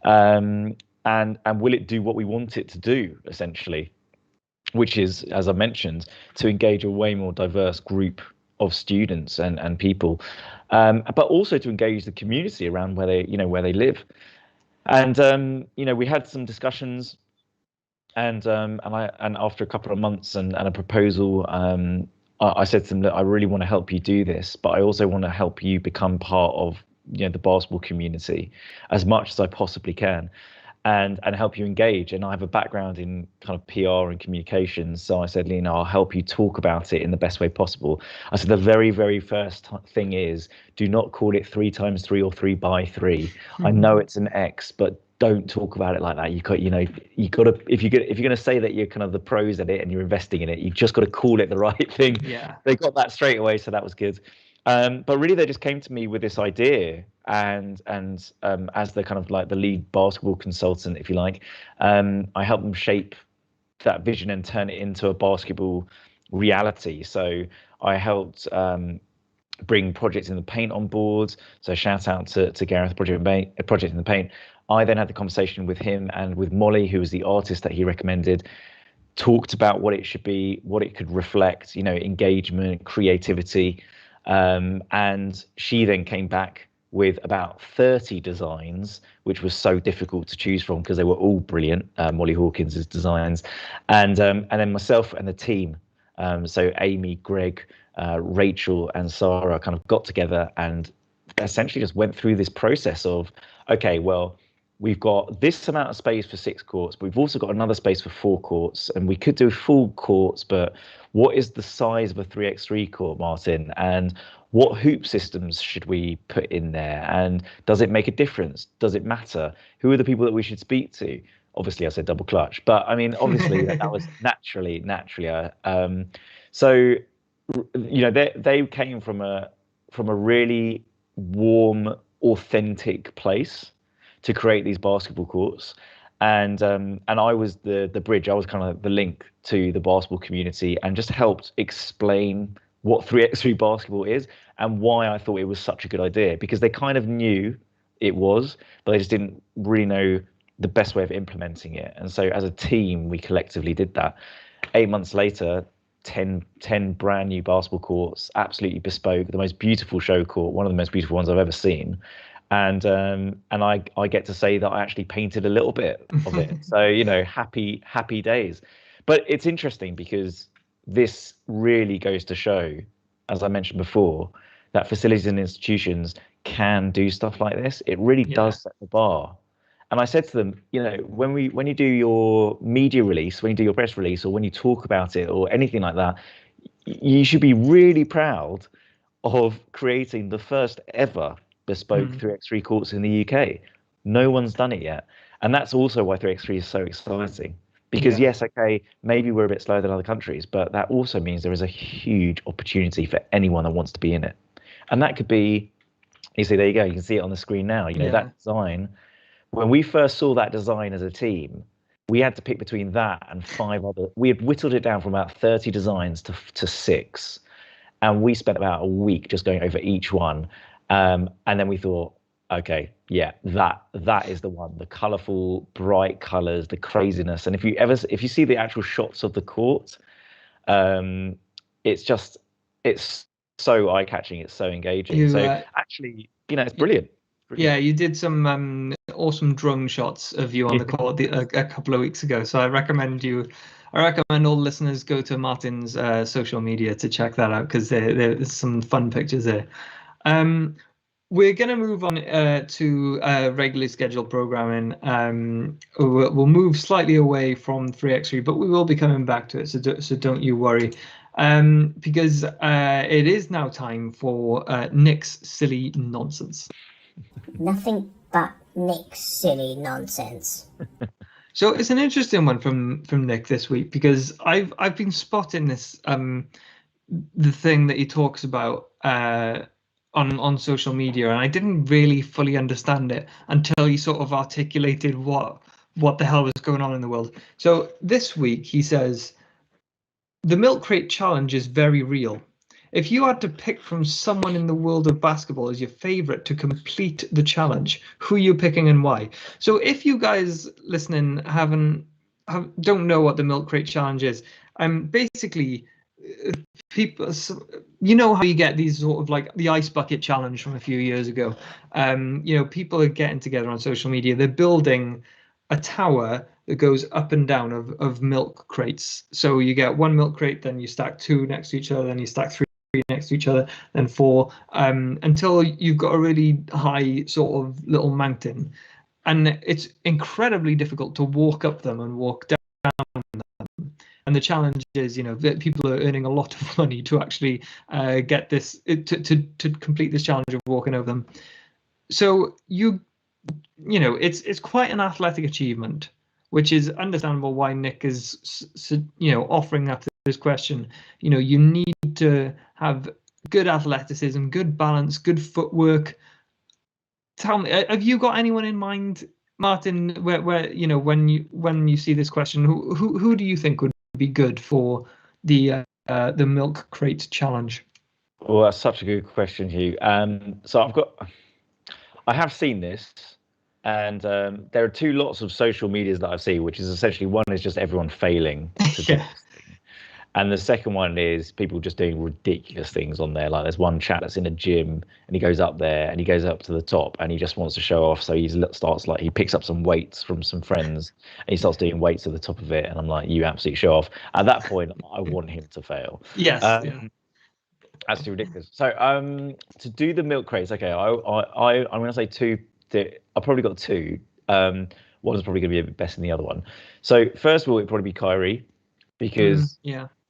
And will it do what we want it to do, essentially, which is, as I mentioned, to engage a way more diverse group of students and people, but also to engage the community around where they live. And we had some discussions, and after a couple of months and a proposal, I said to them that I really want to help you do this, but I also want to help you become part of the basketball community as much as I possibly can, and help you engage. And I have a background in kind of PR and communications, so I said, Lena, I'll help you talk about it in the best way possible. I said the very, very first thing is, do not call it 3x3 or 3x3. Mm-hmm. I know it's an X, but don't talk about it like that. You got to, if you're going to say that you're kind of the pros at it and you're investing in it, you just got to call it the right thing. Yeah, they got that straight away, so that was good. But really, they just came to me with this idea, and as the kind of like the lead basketball consultant, if you like, I helped them shape that vision and turn it into a basketball reality. So I helped bring Project in the Paint on board. So shout out to Gareth, Project in the Paint. I then had the conversation with him and with Molly, who was the artist that he recommended, talked about what it should be, what it could reflect, engagement, creativity. And she then came back with about 30 designs, which was so difficult to choose from because they were all brilliant, Molly Hawkins' designs. And then myself and the team, so Amy, Greg, Rachel and Sarah kind of got together and essentially just went through this process of, okay, well, we've got this amount of space for 6 courts, but we've also got another space for 4 courts, and we could do full courts, but what is the size of a 3x3 court, Martin? And what hoop systems should we put in there? And does it make a difference? Does it matter? Who are the people that we should speak to? Obviously, I said double clutch, but I mean, obviously that was naturally. So, they came from a really warm, authentic place to create these basketball courts, and I was the bridge. I was kind of the link to the basketball community and just helped explain what 3x3 basketball is and why I thought it was such a good idea, because they kind of knew it was, but they just didn't really know the best way of implementing it. And so as a team, we collectively did that. 8 months later, 10 brand new basketball courts, absolutely bespoke, the most beautiful show court, one of the most beautiful ones I've ever seen. And I get to say that I actually painted a little bit of it. So, happy days. But it's interesting because this really goes to show, as I mentioned before, that facilities and institutions can do stuff like this. It really does set the bar. And I said to them, when you do your media release, when you do your press release, or when you talk about it or anything like that, you should be really proud of creating the first ever bespoke 3x3 courts in the UK. No one's done it yet. And that's also why 3x3 is so exciting. Because yes, okay, maybe we're a bit slower than other countries, but that also means there is a huge opportunity for anyone that wants to be in it. And that could be, you see, there you go, you can see it on the screen now, that design. When we first saw that design as a team, we had to pick between that and 5 other. We had whittled it down from about 30 designs to 6. And we spent about a week just going over each one. And then we thought, okay, yeah, that is the one. The colourful, bright colours, the craziness. And if you see the actual shots of the court, it's so eye-catching. It's so engaging. Actually, it's brilliant. Yeah, you did some awesome drone shots of you on the court a couple of weeks ago. So I recommend all listeners go to Martin's social media to check that out, because there's some fun pictures there. We're going to move on to regularly scheduled programming. We'll move slightly away from 3x3, but we will be coming back to it, so don't you worry. Because it is now time for Nick's Silly Nonsense. Nothing but Nick's silly nonsense. So it's an interesting one from Nick this week, because I've been spotting this the thing that he talks about on social media, and I didn't really fully understand it until he sort of articulated what the hell was going on in the world. So this week he says, the milk crate challenge is very real. If you had to pick from someone in the world of basketball as your favorite to complete the challenge, who are you picking and why? So if you guys listening don't know what the milk crate challenge is, basically people, how you get these sort of like the ice bucket challenge from a few years ago. People are getting together on social media. They're building a tower that goes up and down of milk crates. So you get 1 milk crate, then you stack 2 next to each other, then you stack 3 next to each other, then 4, until you've got a really high sort of little mountain. And it's incredibly difficult to walk up them and walk down them. And the challenge is, that people are earning a lot of money to actually get this, to complete this challenge of walking over them. So it's quite an athletic achievement, which is understandable why Nick is, offering up this question. You need to have good athleticism, good balance, good footwork. Tell me, have you got anyone in mind Martin, where when you see this question, who do you think would be good for the milk crate challenge? Well, that's such a good question, Hugh. So I have seen this, and there are two lots of social medias that I've seen, which is essentially one is just everyone failing to do Yeah. this thing, and the second one is people just doing ridiculous things on there. Like there's one chap that's in a gym, and he goes up there, and he goes up to the top, and he just wants to show off. So he picks up some weights from some friends, and he starts doing weights at the top of it, and I'm like, you absolutely show off. At that point, I want him to fail. Yes. Yeah. That's too ridiculous. So to do the milk crates, okay, I'm going to say two. I've probably got two. One's probably going to be a bit better than the other one. So first of all, it'd probably be Kyrie, because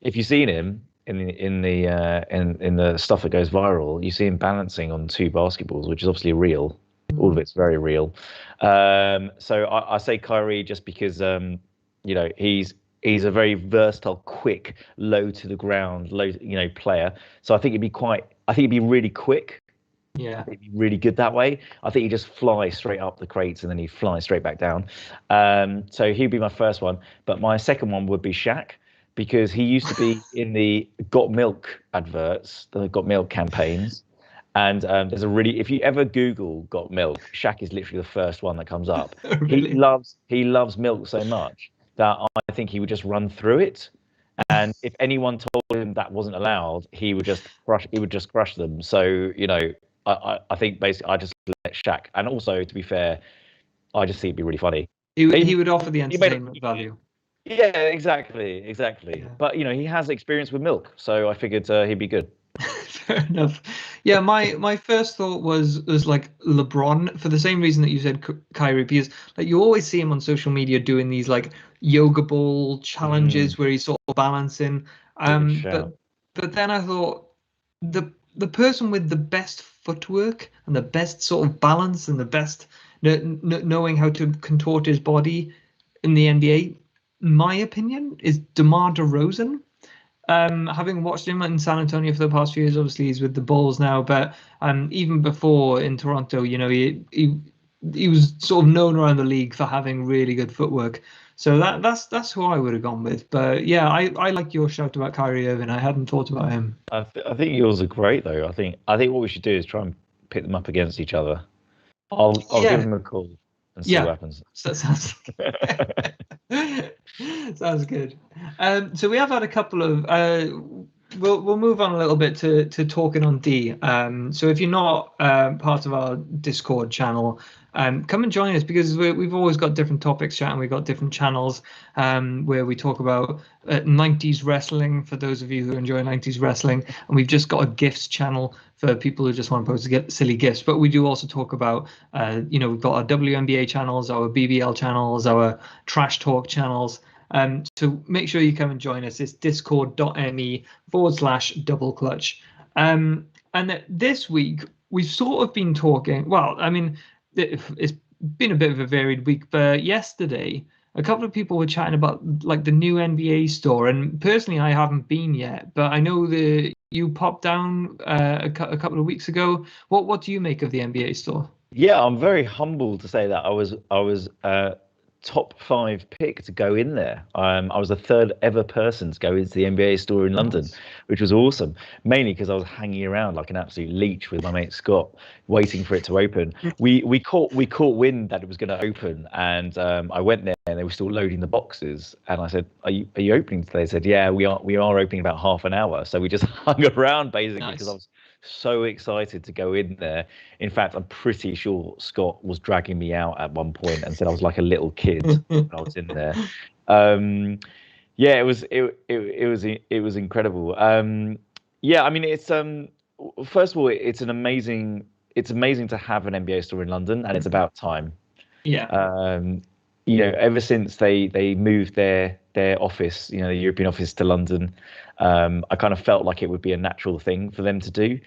if you've seen him in the stuff that goes viral, you see him balancing on two basketballs, which is obviously real. All of it's very real. So I say Kyrie just because he's a very versatile, quick, low to the ground, player. So I think he'd be really quick. Yeah. He'd be really good that way. I think he'd just fly straight up the crates and then he'd fly straight back down. So he'd be my first one. But my second one would be Shaq, because he used to be in the Got Milk adverts, the Got Milk campaigns. And if you ever Google Got Milk, Shaq is literally the first one that comes up. Really? He loves milk so much that I think he would just run through it. And if anyone told him that wasn't allowed, he would just crush them. So, I think basically I just let Shaq. And also, to be fair, I just think it'd be really funny. He would offer the entertainment value. Yeah, exactly. Yeah. But, he has experience with milk, so I figured he'd be good. Fair enough. Yeah, my first thought was like LeBron, for the same reason that you said Kyrie, because like you always see him on social media doing these like yoga ball challenges where he's sort of balancing. But then I thought the person with the best footwork and the best sort of balance and the best knowing how to contort his body in the NBA, my opinion, is DeMar DeRozan. Having watched him in San Antonio for the past few years, obviously he's with the Bulls now, but even before in Toronto, he was sort of known around the league for having really good footwork. So that's who I would have gone with. But yeah, I like your shout about Kyrie Irving. I hadn't thought about him. I think yours are great though. I think what we should do is try and pit them up against each other. I'll give them a call and see what happens. That sounds sounds good. So we have had a couple of we'll move on a little bit to talking on D. So if you're not part of our Discord channel, come and join us, because we've always got different topics chatting. We've got different channels where we talk about 90s wrestling, for those of you who enjoy 90s wrestling, and we've just got a gifts channel for people who just want to post silly gifts. But we do also talk about we've got our WNBA channels, our BBL channels, our trash talk channels. So make sure you come and join us. It's discord.me/doubleclutch. And this week we've sort of been talking, well, I mean, it's been a bit of a varied week, but yesterday a couple of people were chatting about like the new NBA store, and personally I haven't been yet, but I know that you popped down a couple of weeks ago. What do you make of the NBA store? Yeah, I'm very humbled to say that I was top 5 pick to go in there. I was the third ever person to go into the NBA store in London, which was awesome. Mainly because I was hanging around like an absolute leech with my mate Scott, waiting for it to open. We caught wind that it was going to open, and I went there and they were still loading the boxes. And I said, "Are you opening today?" They said, "Yeah, we are opening about half an hour." So we just hung around basically because I was so excited to go in there. In fact, I'm pretty sure Scott was dragging me out at one point and said I was like a little kid when I was in there. It was incredible. I mean, it's first of all, it's amazing to have an NBA store in London, and it's about time. Yeah. Ever since they moved their office, the European office, to London, I kind of felt like it would be a natural thing for them to do.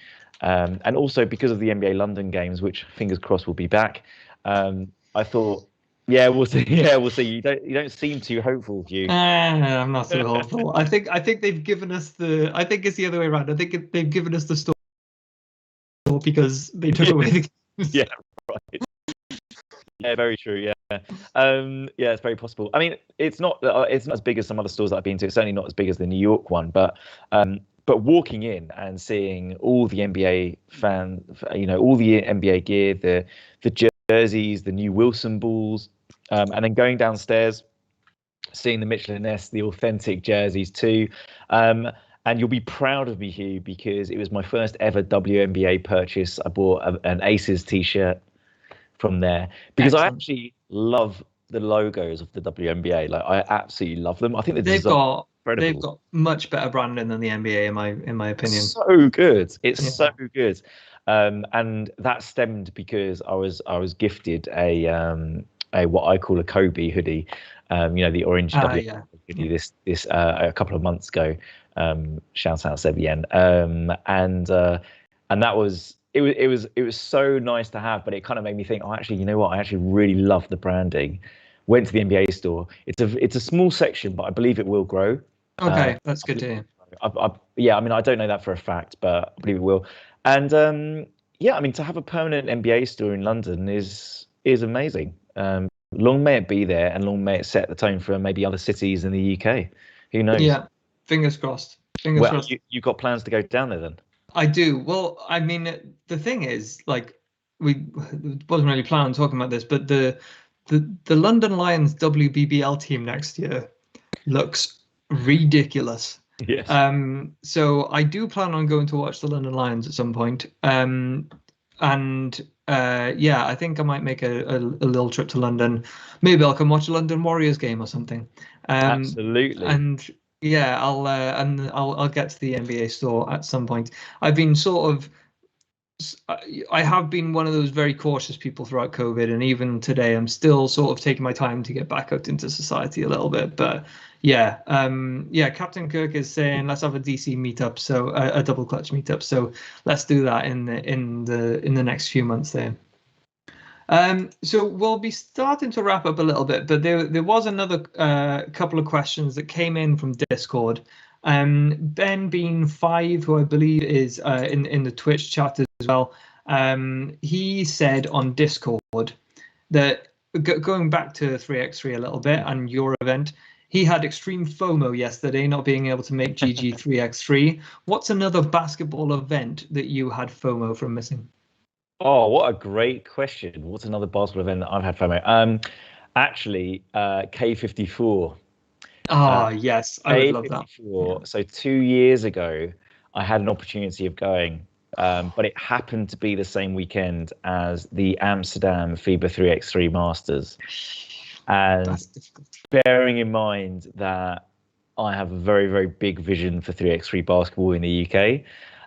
And also because of the NBA London games, which fingers crossed will be back, I thought, yeah, we'll see. Yeah, we'll see. You don't seem too hopeful, Hugh. I'm not so hopeful. I think they've given us I think it's the other way around. I think they've given us the store because they took away the games. Yeah, right. Yeah, very true. Yeah, yeah, it's very possible. I mean, it's not as big as some other stores that I've been to. It's certainly not as big as the New York one, but walking in and seeing all the NBA all the NBA gear, the jerseys, the new Wilson balls, and then going downstairs, seeing the Mitchell and Ness, the authentic jerseys too. And you'll be proud of me, Hugh, because it was my first ever WNBA purchase. I bought an Aces t-shirt from there because I Excellent. actually love the logos of the WNBA. Like, I absolutely love them. I think the They've design got incredible. they've got much better branding than the NBA in my opinion. So good. It's Yeah. so good. And that stemmed because I was gifted a what I call a Kobe hoodie. The orange WNBA hoodie this a couple of months ago. Shout out Sevienne. And that was it was so nice to have, but it kind of made me think, oh, actually, you know what? I actually really love the branding. Went to the NBA store. It's a small section, but I believe it will grow. Okay, that's good to hear. I mean, I don't know that for a fact, but I believe it will. And I mean, to have a permanent NBA store in London is amazing. Long may it be there, and long may it set the tone for maybe other cities in the UK. Who knows? Yeah, fingers crossed. Fingers crossed. You got plans to go down there then? I do. Well, I mean, the thing is, like, we wasn't really planning on talking about this, but the London Lions WBBL team next year looks ridiculous. Yes. So I do plan on going to watch the London Lions at some point. I think I might make a little trip to London. Maybe I'll come watch a London Warriors game or something. Absolutely. And yeah, I'll get to the NBA store at some point. I've been I have been one of those very cautious people throughout COVID, and even today, I'm still sort of taking my time to get back out into society a little bit. But yeah, Captain Kirk is saying let's have a DC meetup, so a double clutch meetup. So let's do that in the next few months there. So we'll be starting to wrap up a little bit, but there was another couple of questions that came in from Discord. Ben Bean 5, who I believe is in the Twitch chat as well, he said on Discord that going back to 3x3 a little bit and your event, he had extreme FOMO yesterday not being able to make GG3X3. What's another basketball event that you had FOMO from missing? Oh, what a great question. What's another basketball event that I've had FOMO? Actually, K54. Yes, I would love that. Yeah. So 2 years ago, I had an opportunity of going, but it happened to be the same weekend as the Amsterdam FIBA 3x3 Masters. And bearing in mind that I have a very, very big vision for 3x3 basketball in the UK,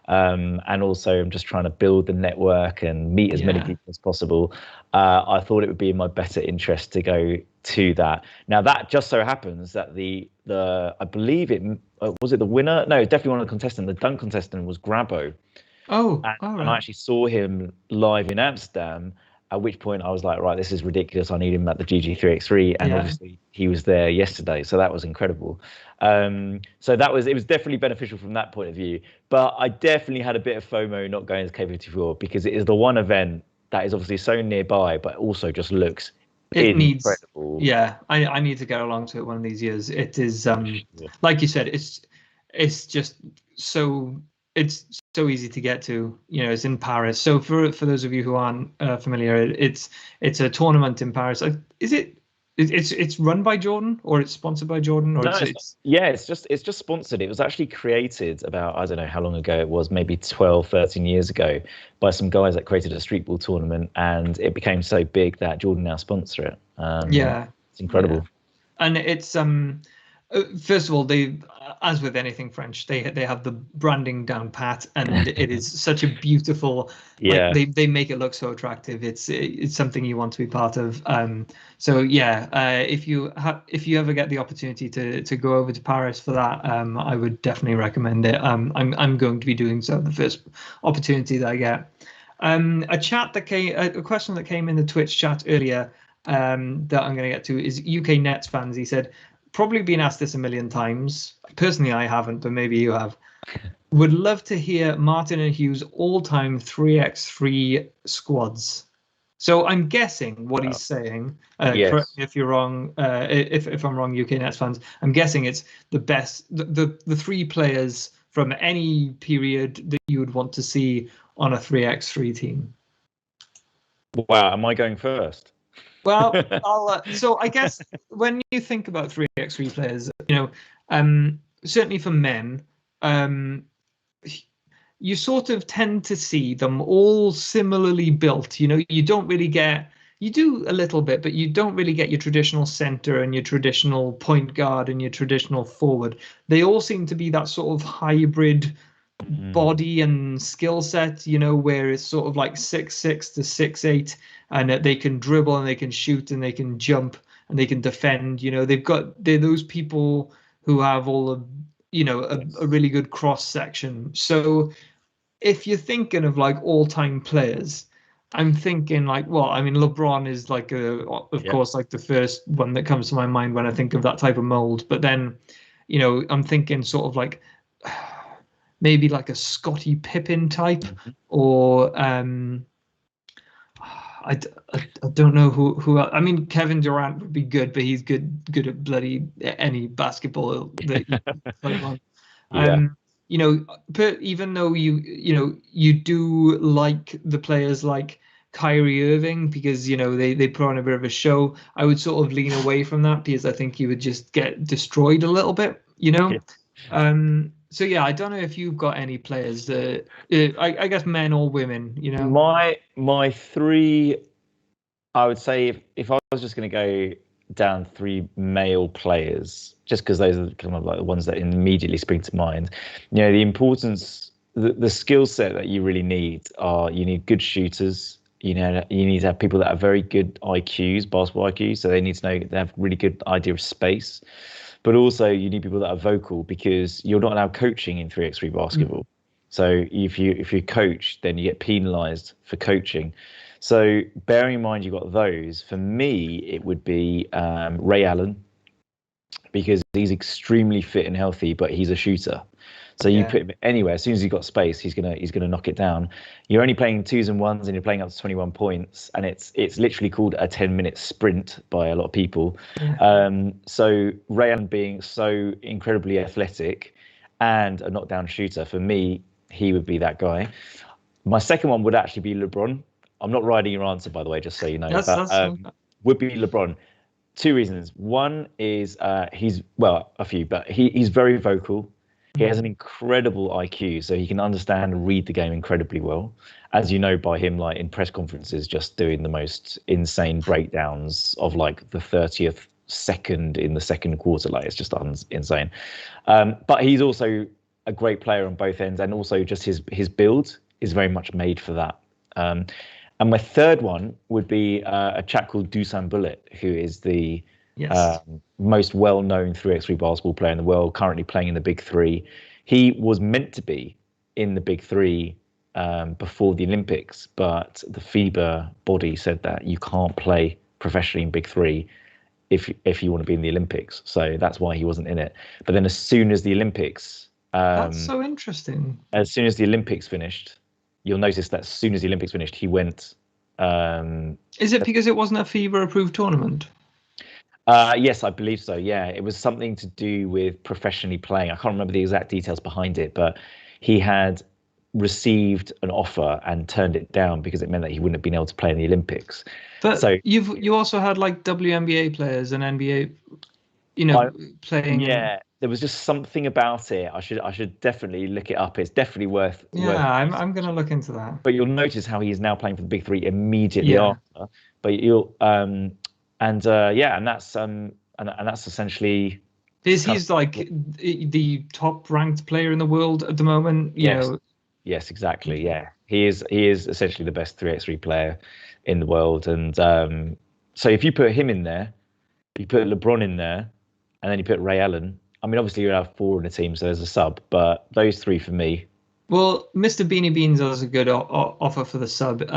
and also I'm just trying to build the network and meet as many people as possible, I thought it would be in my better interest to go to that. Now, that just so happens that I believe it was it the winner? No, definitely one of the contestants. The dunk contestant was Grabo. And I actually saw him live in Amsterdam. At which point I was like, right, this is ridiculous. I need him at the GG3X3, and obviously he was there yesterday, so that was incredible. So it was definitely beneficial from that point of view. But I definitely had a bit of FOMO not going to K54 because it is the one event that is obviously so nearby, but also just looks incredible. I need to get along to it one of these years. It is like you said, it's just so easy to get to. It's in Paris. So for those of you who aren't familiar, it's a tournament in Paris. It's run by Jordan, or it's sponsored by Jordan, or no, it's just sponsored. It was actually created about, I don't know how long ago it was, maybe 12, 13 years ago, by some guys that created a streetball tournament, and it became so big that Jordan now sponsor it. It's incredible. Yeah. And it's first of all, they, as with anything French, they have the branding down pat, and it is such a beautiful. They make it look so attractive. It's something you want to be part of. If you ever get the opportunity to go over to Paris for that, I would definitely recommend it. I'm going to be doing so the first opportunity that I get. A question that came in the Twitch chat earlier that I'm going to get to is UK Nets fans. He said, probably been asked this a million times. Personally, I haven't, but maybe you have. Would love to hear Martin and Hugh's all-time 3x3 squads. So I'm guessing what he's saying. Yes. Correct me if you're wrong. If I'm wrong, UK Nets fans. I'm guessing it's the best, the three players from any period that you would want to see on a 3x3 team. Wow, am I going first? Well, so I guess when you think about 3x3 players, certainly for men, you sort of tend to see them all similarly built. You don't really get, you do a little bit, but you don't really get your traditional center and your traditional point guard and your traditional forward. They all seem to be that sort of hybrid body and skill set, where it's sort of like 6'6" to 6'8", and that they can dribble and they can shoot and they can jump and they can defend. They're those people who have all of, a really good cross section. So if you're thinking of like all-time players, I'm thinking like, well, I mean, LeBron is like of course, like the first one that comes to my mind when I think of that type of mold. But then, I'm thinking sort of like maybe like a Scottie Pippen type, or I don't know who else. I mean, Kevin Durant would be good, but he's good at bloody any basketball that you play on. But even though you do like the players like Kyrie Irving, because they put on a bit of a show, I would sort of lean away from that because I think you would just get destroyed a little bit. So yeah, I don't know if you've got any players that I guess men or women. My three, I would say if I was just going to go down three male players, just because those are kind of like the ones that immediately spring to mind. The importance, the skill set that you really need you need good shooters. You need to have people that have very good IQs, basketball IQs, so they need to know they have really good idea of space. But also you need people that are vocal, because you're not allowed coaching in 3x3 basketball. So if you coach, then you get penalized for coaching. So bearing in mind you've got those, for me it would be Ray Allen, because he's extremely fit and healthy, but he's a shooter. So you put him anywhere, as soon as he's got space, he's gonna knock it down. You're only playing 2s and 1s, and you're playing up to 21 points, and it's literally called a 10-minute sprint by a lot of people. So Ray Allen being so incredibly athletic and a knockdown shooter, for me, he would be that guy. My second one would actually be LeBron. I'm not riding your answer, by the way, just so you know. Would be LeBron. Two reasons. One is he's very vocal. He has an incredible IQ, so he can understand and read the game incredibly well. As you know by him, like in press conferences, just doing the most insane breakdowns of like the 30th second in the second quarter. Like, it's just insane. But he's also a great player on both ends, and also just his build is very much made for that. And my third one would be a chap called Dusan Bullet, who is the most well-known 3x3 basketball player in the world, currently playing in the Big Three. He was meant to be in the Big Three before the Olympics, but the FIBA body said that you can't play professionally in Big Three if you want to be in the Olympics. So that's why he wasn't in it. But then as soon as the Olympics... that's so interesting. As soon as the Olympics finished, you'll notice that as soon as the Olympics finished, he went... Is it because it wasn't a FIBA-approved tournament? Yes, I believe so. Yeah, it was something to do with professionally playing. I can't remember the exact details behind it, but he had received an offer and turned it down because it meant that he wouldn't have been able to play in the Olympics. But so you also had like WNBA players and NBA, playing. Yeah, there was just something about it. I should definitely look it up. It's definitely worth. I'm gonna look into that. But you'll notice how he's now playing for the Big Three immediately after. But you'll and that's essentially. He's like the top ranked player in the world at the moment. Yes, exactly. Yeah, he is essentially the best 3x3 player in the world. And so if you put him in there, you put LeBron in there, and then you put Ray Allen. I mean, obviously you have 4 in a team, so there's a sub. But those 3 for me. Well, Mr. Beanie Beans has a good offer for the sub.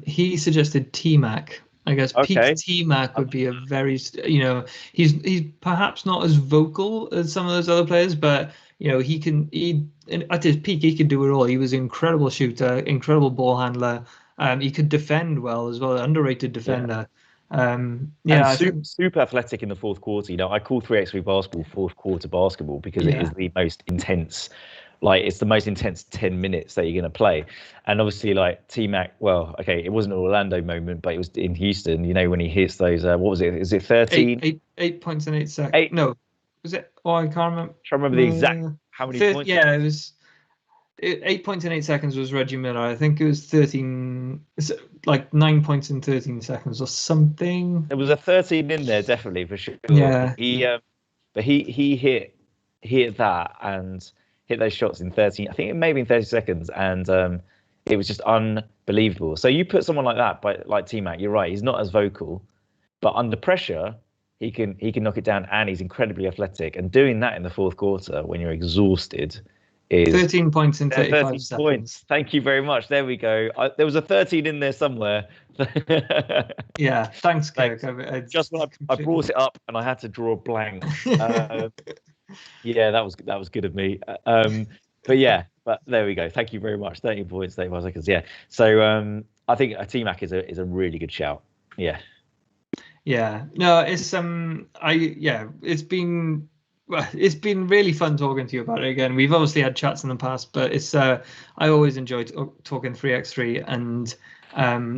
He suggested T-Mac. I guess peak T-Mac would be a very, he's perhaps not as vocal as some of those other players, but he at his peak he could do it all. He was an incredible shooter, incredible ball handler, He could defend well as well, underrated defender. And I think, super athletic in the fourth quarter. I call 3x3 basketball fourth quarter basketball because it is the most intense. It's the most intense 10 minutes that you're going to play. And obviously, T-Mac, well, okay, it wasn't an Orlando moment, but it was in Houston, when he hits those, what was it? Is it 13? 8 points in 8 seconds. No, was it? Oh, I can't remember. I'm trying to remember the exact how many points. Yeah, it was 8 points in 8 seconds was Reggie Miller. I think it was 13, 9 points in 13 seconds or something. There was a 13 in there, definitely, for sure. Yeah. But he hit that and hit those shots in 13, I think it may be in 30 seconds, and it was just unbelievable. So you put someone like that, like T-Mac, you're right, he's not as vocal, but under pressure, he can knock it down, and he's incredibly athletic. And doing that in the fourth quarter when you're exhausted is 13 points in 35 13 seconds. points. Thank you very much. There we go. There was a 13 in there somewhere. Yeah, thanks, Kirk. Just when I brought it up and I had to draw a blank. Yeah, that was good of me. But there we go. Thank you very much. 13 points, 35 seconds. Yeah. So I think a T-Mac is a really good shout. Yeah. Yeah. No, it's it's been really fun talking to you about it again. We've obviously had chats in the past, but I always enjoy talking 3x3 and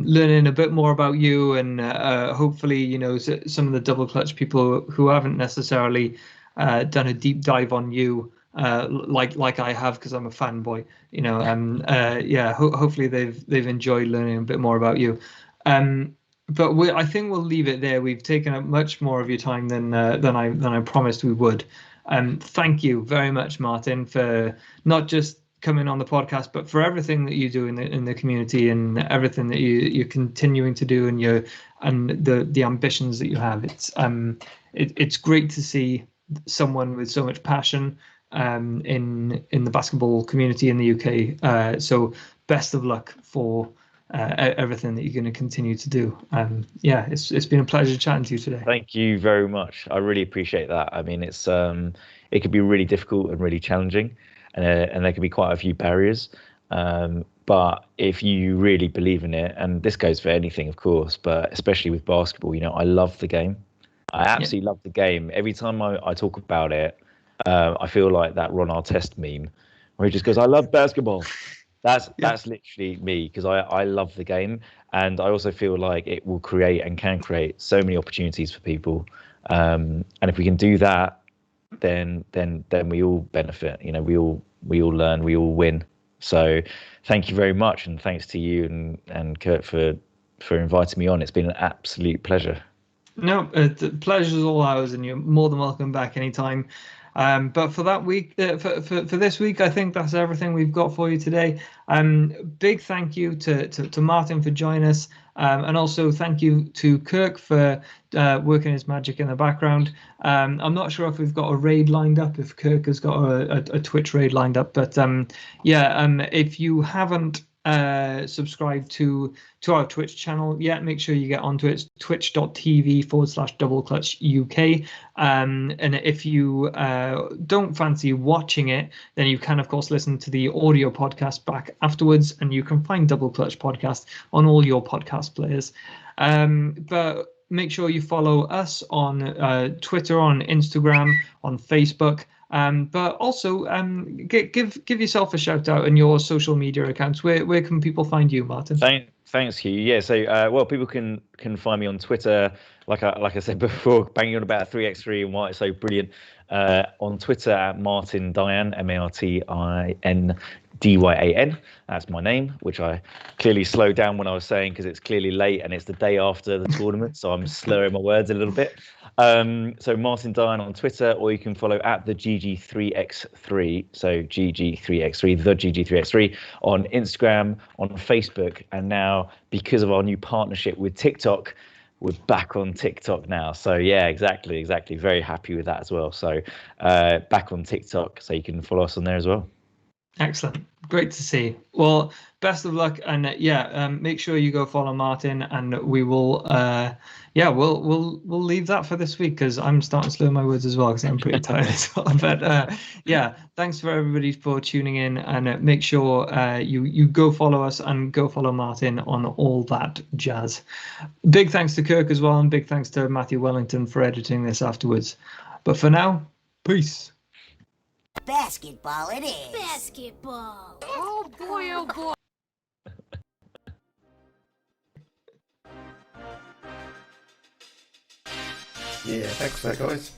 learning a bit more about you, and hopefully some of the double clutch people who haven't necessarily done a deep dive on you like I have, because I'm a fanboy, hopefully they've enjoyed learning a bit more about you. But I think we'll leave it there. We've taken up much more of your time than I promised we would. Thank you very much, Martin, for not just coming on the podcast, but for everything that you do in the community, and everything that you're continuing to do, and the ambitions that you have. It's great to see someone with so much passion in the basketball community in the UK. So best of luck for everything that you're going to continue to do. It's been a pleasure chatting to you today. Thank you very much. I really appreciate that. I mean, it could be really difficult and really challenging, and there can be quite a few barriers. But if you really believe in it, and this goes for anything, of course, but especially with basketball, I love the game. I absolutely love the game. Every time I talk about it, I feel like that Ron Artest meme where he just goes, "I love basketball." That's literally me, because I love the game, and I also feel like it will create and can create so many opportunities for people. And if we can do that, then we all benefit. We all learn, we all win. So thank you very much, and thanks to you and Kurt for inviting me on. It's been an absolute pleasure. No, the pleasure's all ours, and you're more than welcome back anytime. But for that week, for this week, I think that's everything we've got for you today. Big thank you to Martin for joining us, and also thank you to Kirk for working his magic in the background. I'm not sure if we've got a raid lined up, if Kirk has got a Twitch raid lined up, but if you haven't subscribe to our Twitch channel yet, make sure you get onto it. It's twitch.tv/doubleclutchuk. And if you don't fancy watching it, then you can of course listen to the audio podcast back afterwards, and you can find Double Clutch Podcast on all your podcast players. But make sure you follow us on Twitter, on Instagram, on Facebook. But also give yourself a shout out in your social media accounts. Where can people find you, Martin? Thanks, Huw. Yeah, so people can find me on Twitter, like I said before, banging on about 3x3 and why it's so brilliant. On Twitter at Martin Dyan, MartinDyan. That's my name, which I clearly slowed down when I was saying, because it's clearly late and it's the day after the tournament, so I'm slurring my words a little bit. So Martin Dyan on Twitter, or you can follow at the GG3X3. So GG3X3, the GG3X3 on Instagram, on Facebook, and now because of our new partnership with TikTok, we're back on TikTok now. So yeah, exactly. Very happy with that as well. So back on TikTok, so you can follow us on there as well. Excellent. Great to see. Well, best of luck, and make sure you go follow Martin, and we will we'll leave that for this week because I'm starting to slur my words as well because I'm pretty tired as well. But thanks for everybody for tuning in, and make sure you go follow us and go follow Martin on all that jazz. Big thanks to Kirk as well, and big thanks to Matthew Wellington for editing this afterwards. But for now, peace. Basketball it is. Basketball. Oh boy, oh boy. Yeah, thanks for that, guys.